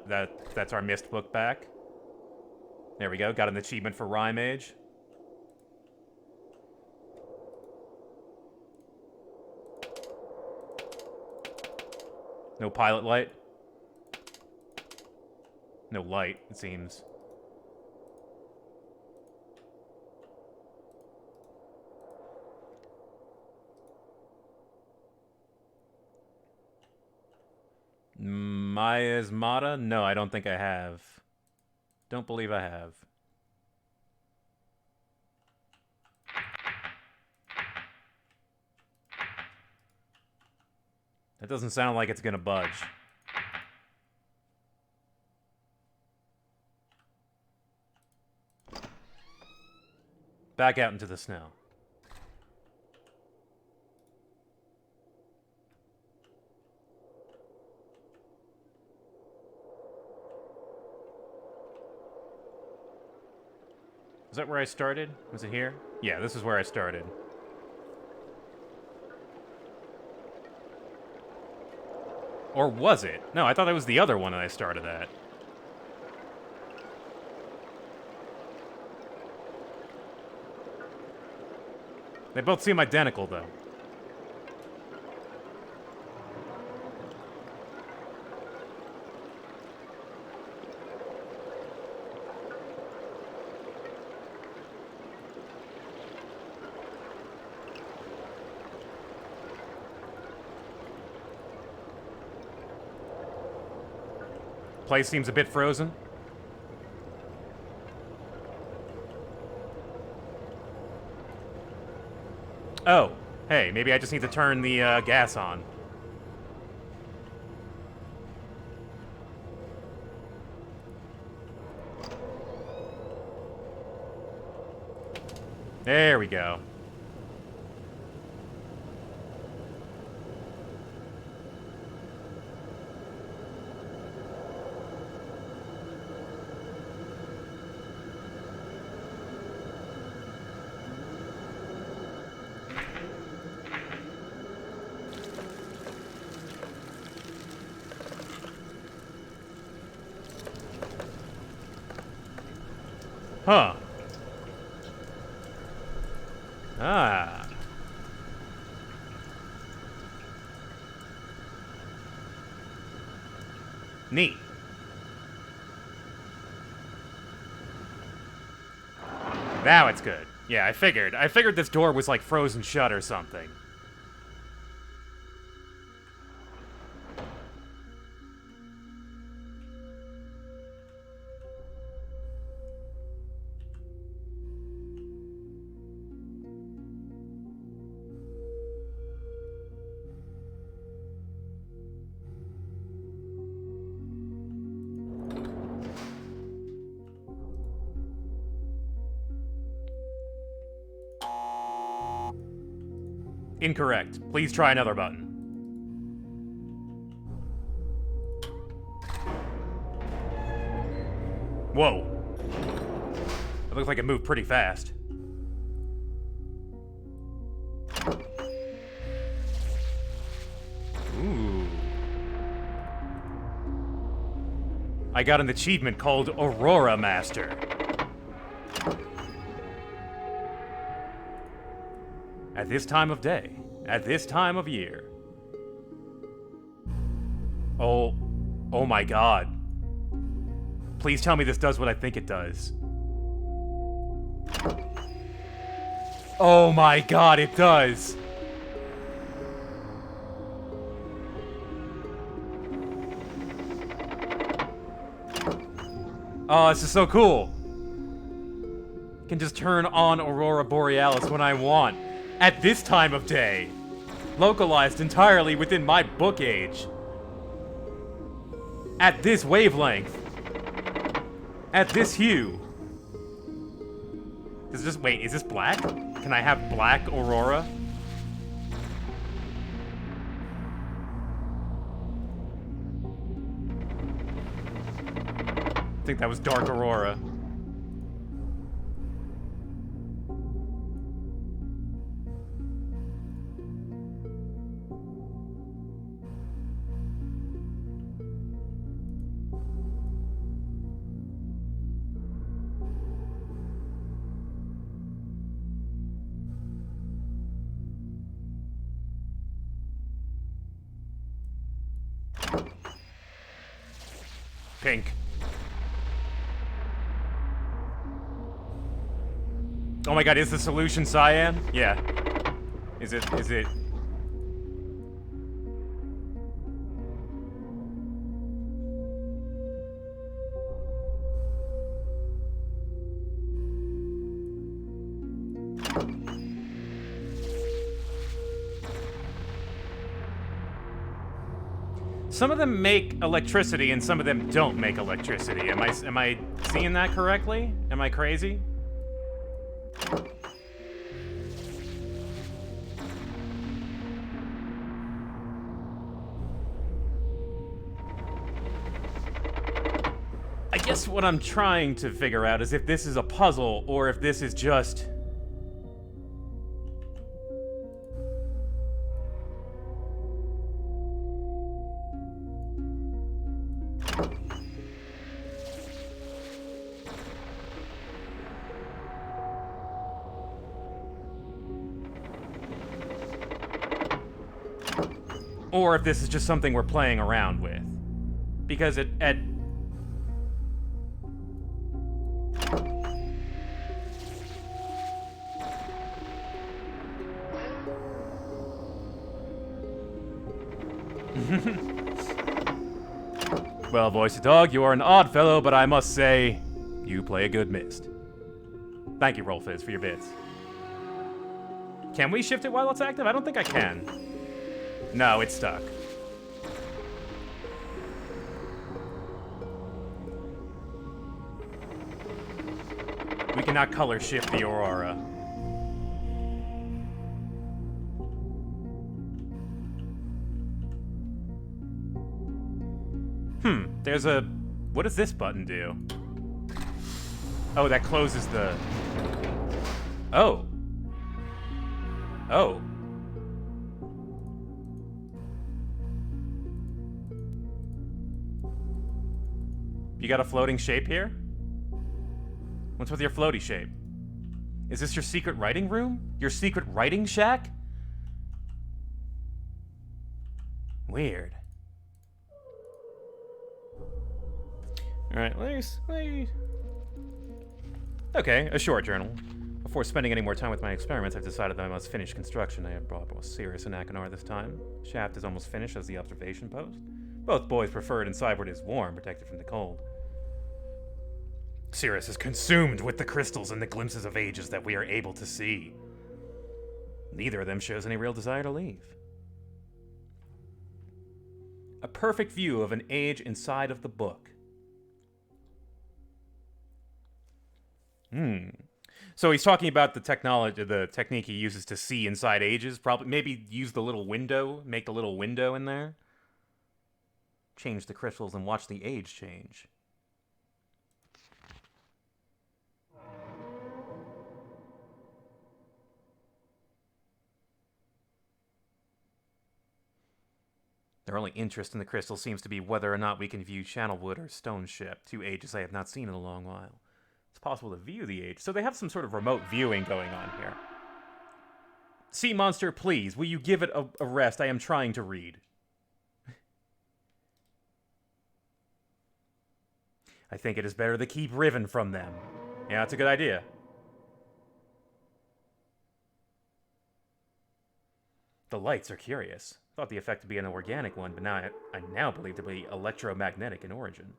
that's our Myst book back? There we go. Got an achievement for Rhyme Age. No pilot light. No light, it seems. Miasmata? No, I don't think I have. Don't believe I have. That doesn't sound like it's gonna budge. Back out into the snow. Is that where I started? Was it here? Yeah, this is where I started. Or was it? No, I thought that was the other one that I started at. They both seem identical, though. Place seems a bit frozen. Oh, hey, maybe I just need to turn the gas on. There we go. Huh. Ah. Neat. Now it's good. Yeah, I figured. I figured this door was like frozen shut or something. Incorrect. Please try another button. Whoa. It looks like it moved pretty fast. Ooh. I got an achievement called Aurora Master. At this time of day, at this time of year. Oh my god. Please tell me this does what I think it does. Oh my god, it does! Oh, this is so cool. I can just turn on Aurora Borealis when I want. At this time of day. Localized entirely within my book age. At this wavelength. At this hue. Is this, wait, is this black? Can I have black Aurora? I think that was dark Aurora. Pink. Oh my god, is the solution cyan? Yeah. Is it? Some of them make electricity and some of them don't make electricity. Am I seeing that correctly? Am I crazy? I guess what I'm trying to figure out is if this is a puzzle or if this is just... Or if this is just something we're playing around with. Because at Well, Voice of Dog, you are an odd fellow, but I must say, you play a good Myst. Thank you, Rollfizz, for your bits. Can we shift it while it's active? I don't think I can. No, it's stuck. We cannot color shift the Aurora. There's a... What does this button do? Oh, that closes the... Oh. Oh. You got a floating shape here? What's with your floaty shape? Is this your secret writing room? Your secret writing shack? Weird. Alright, let's... Okay, a short journal. Before spending any more time with my experiments, I've decided that I must finish construction. I have brought both Sirius and Achenar this time. Shaft is almost finished as the observation post. Both boys prefer it inside where it is warm, protected from the cold. Sirius is consumed with the crystals and the glimpses of ages that we are able to see. Neither of them shows any real desire to leave. A perfect view of an age inside of the book. So he's talking about the technology, the technique he uses to see inside ages. Probably, maybe use the little window, make the little window in there. Change the crystals and watch the age change. Their only interest in the crystal seems to be whether or not we can view Channelwood or Stone Ship, two ages I have not seen in a long while. It's possible to view the age, so they have some sort of remote viewing going on here. Sea Monster, please, will you give it a rest? I am trying to read. I think it is better to keep Riven from them. Yeah, that's a good idea. The lights are curious. Thought the effect to be an organic one, but now I now believe to be electromagnetic in origin.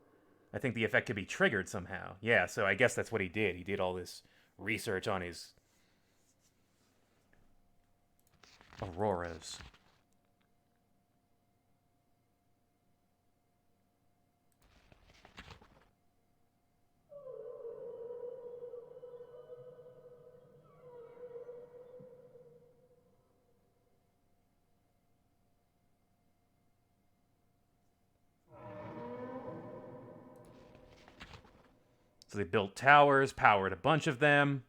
I think the effect could be triggered somehow. Yeah, so I guess that's what he did. He did all this research on his auroras. So they built towers, powered a bunch of them.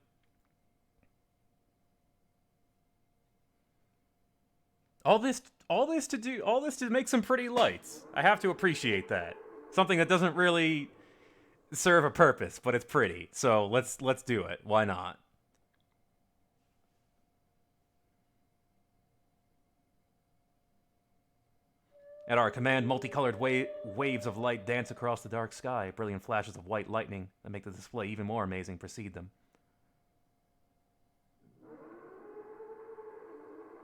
All this to make some pretty lights. I have to appreciate that. Something that doesn't really serve a purpose, but it's pretty. So let's do it. Why not? At our command, multicolored waves of light dance across the dark sky. Brilliant flashes of white lightning that make the display even more amazing precede them.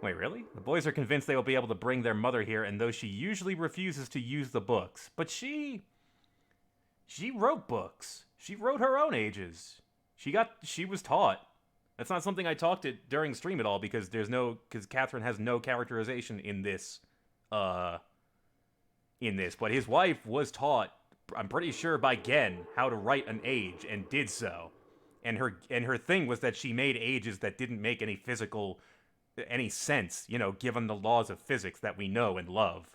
Wait, really? The boys are convinced they will be able to bring their mother here, and though she usually refuses to use the books, but she wrote books. She wrote her own ages. She was taught. That's not something I talked it during stream at all because Catherine has no characterization in this. But his wife was taught, I'm pretty sure by Gen, how to write an age and did so. And her thing was that she made ages that didn't make any sense, given the laws of physics that we know and love.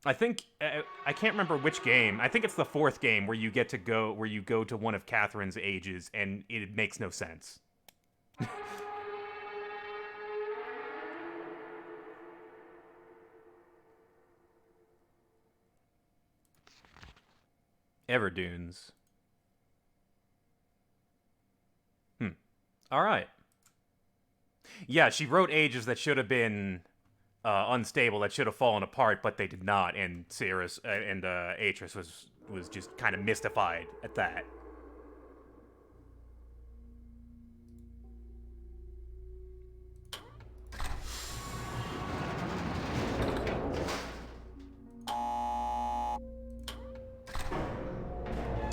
I think I can't remember which game. I think it's the 4th game where you go to one of Catherine's ages and it makes no sense. Everdunes. All right. Yeah, she wrote ages that should have been unstable, that should have fallen apart, but they did not. And Atris was just kind of mystified at that.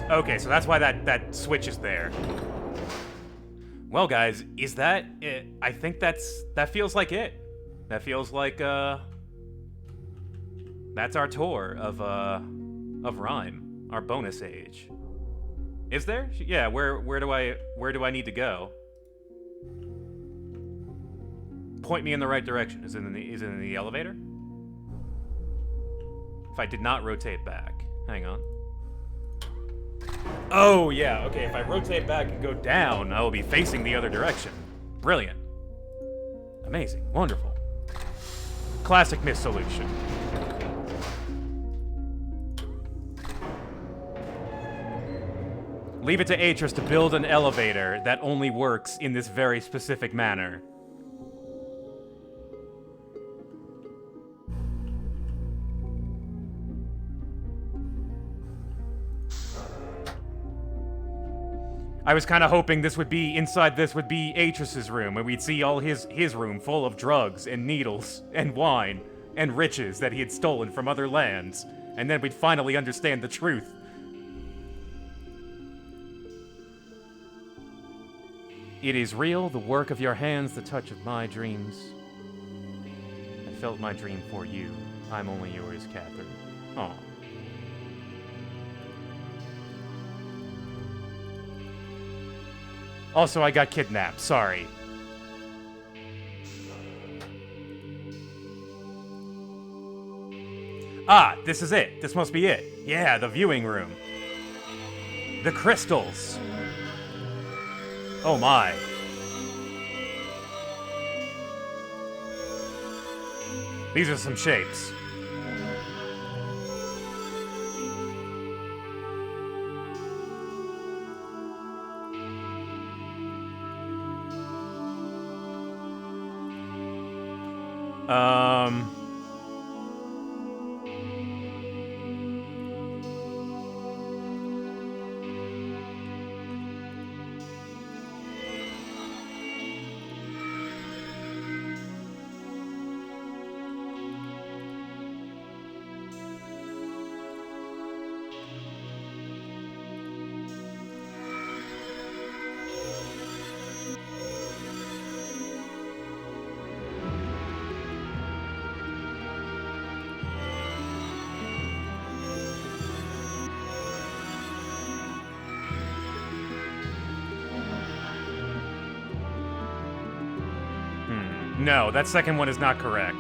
Okay, so that's why that switch is there. Well, guys, is that it? I think that feels like it. That feels like that's our tour of Rhyme, our bonus age. Is there? Yeah. Where do I need to go? Point me in the right direction. Is it in the elevator? If I did not rotate back, hang on. Oh, yeah, okay, if I rotate back and go down, I will be facing the other direction. Brilliant. Amazing. Wonderful. Classic Myst solution. Leave it to Atris to build an elevator that only works in this very specific manner. I was kind of hoping inside this would be Atris's room, and we'd see all his room full of drugs and needles and wine and riches that he had stolen from other lands, and then we'd finally understand the truth. It is real, the work of your hands, the touch of my dreams. I felt my dream for you. I'm only yours, Catherine. Aw. Also, I got kidnapped. Sorry. Ah, this is it. This must be it. Yeah, the viewing room. The crystals. Oh my. These are some shapes. No, that second one is not correct.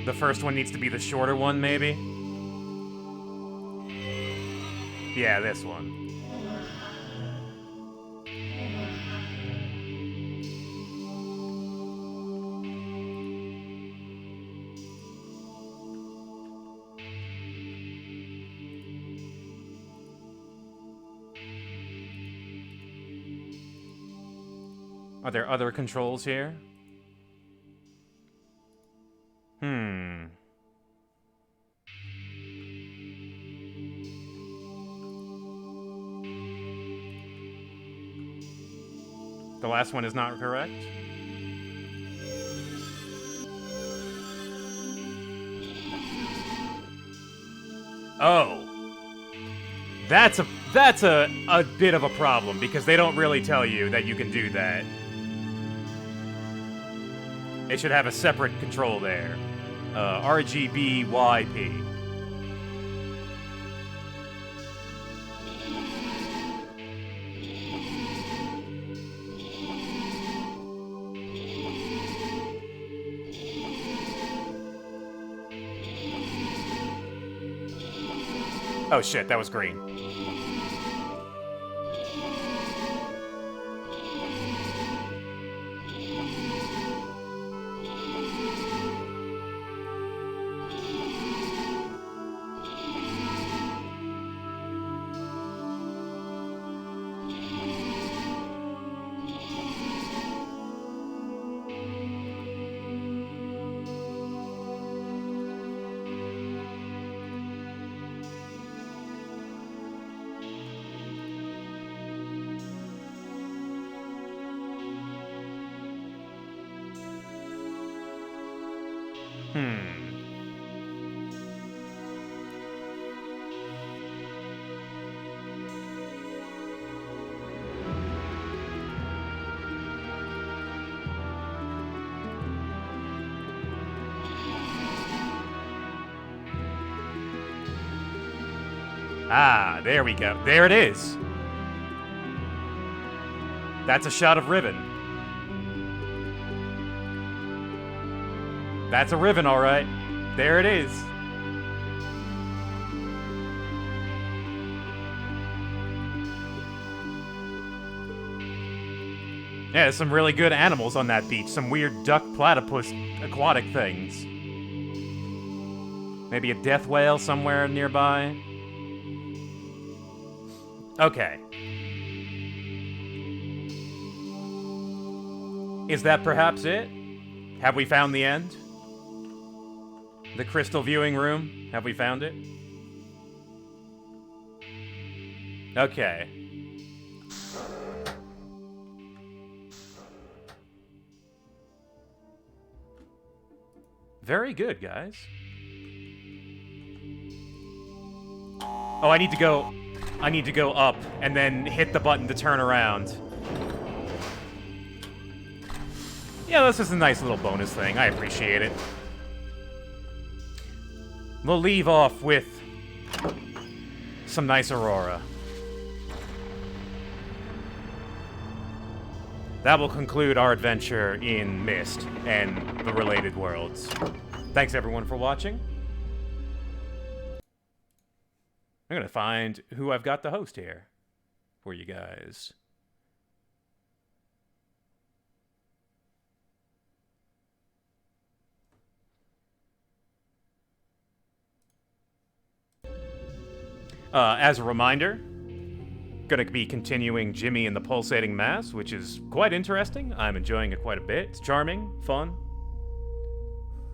The first one needs to be the shorter one, maybe? Yeah, this one. Are there other controls here? The last one is not correct? Oh. That's a bit of a problem, because they don't really tell you that you can do that. It should have a separate control there. RGBYP. Oh shit, that was green. Ah, there we go. There it is. That's a shot of Riven. That's a Riven, all right. There it is. Yeah, there's some really good animals on that beach. Some weird duck platypus aquatic things. Maybe a death whale somewhere nearby. Okay. Is that perhaps it? Have we found the end? The crystal viewing room? Have we found it? Okay. Very good, guys. Oh, I need to go up and then hit the button to turn around. Yeah, this is a nice little bonus thing. I appreciate it. We'll leave off with some nice Aurora. That will conclude our adventure in Myst and the related worlds. Thanks everyone for watching. I'm gonna find who I've got the host here for you guys. As a reminder, gonna be continuing Jimmy and the Pulsating Mass, which is quite interesting. I'm enjoying it quite a bit. It's charming, fun.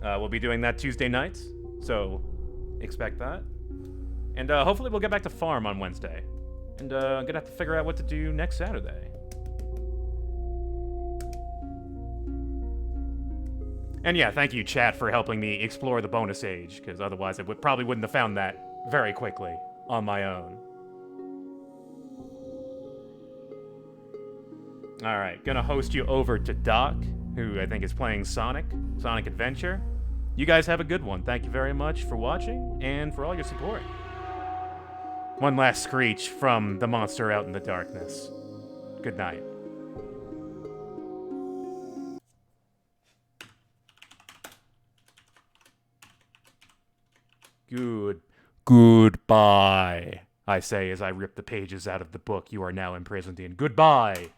We'll be doing that Tuesday nights, so expect that. And hopefully we'll get back to farm on Wednesday. And I'm gonna have to figure out what to do next Saturday. And yeah, thank you, chat, for helping me explore the bonus age, because otherwise I probably wouldn't have found that very quickly on my own. Alright, gonna host you over to Doc, who I think is playing Sonic Adventure. You guys have a good one. Thank you very much for watching, and for all your support. One last screech from the monster out in the darkness. Good night. Goodbye, I say as I rip the pages out of the book you are now imprisoned in. Goodbye.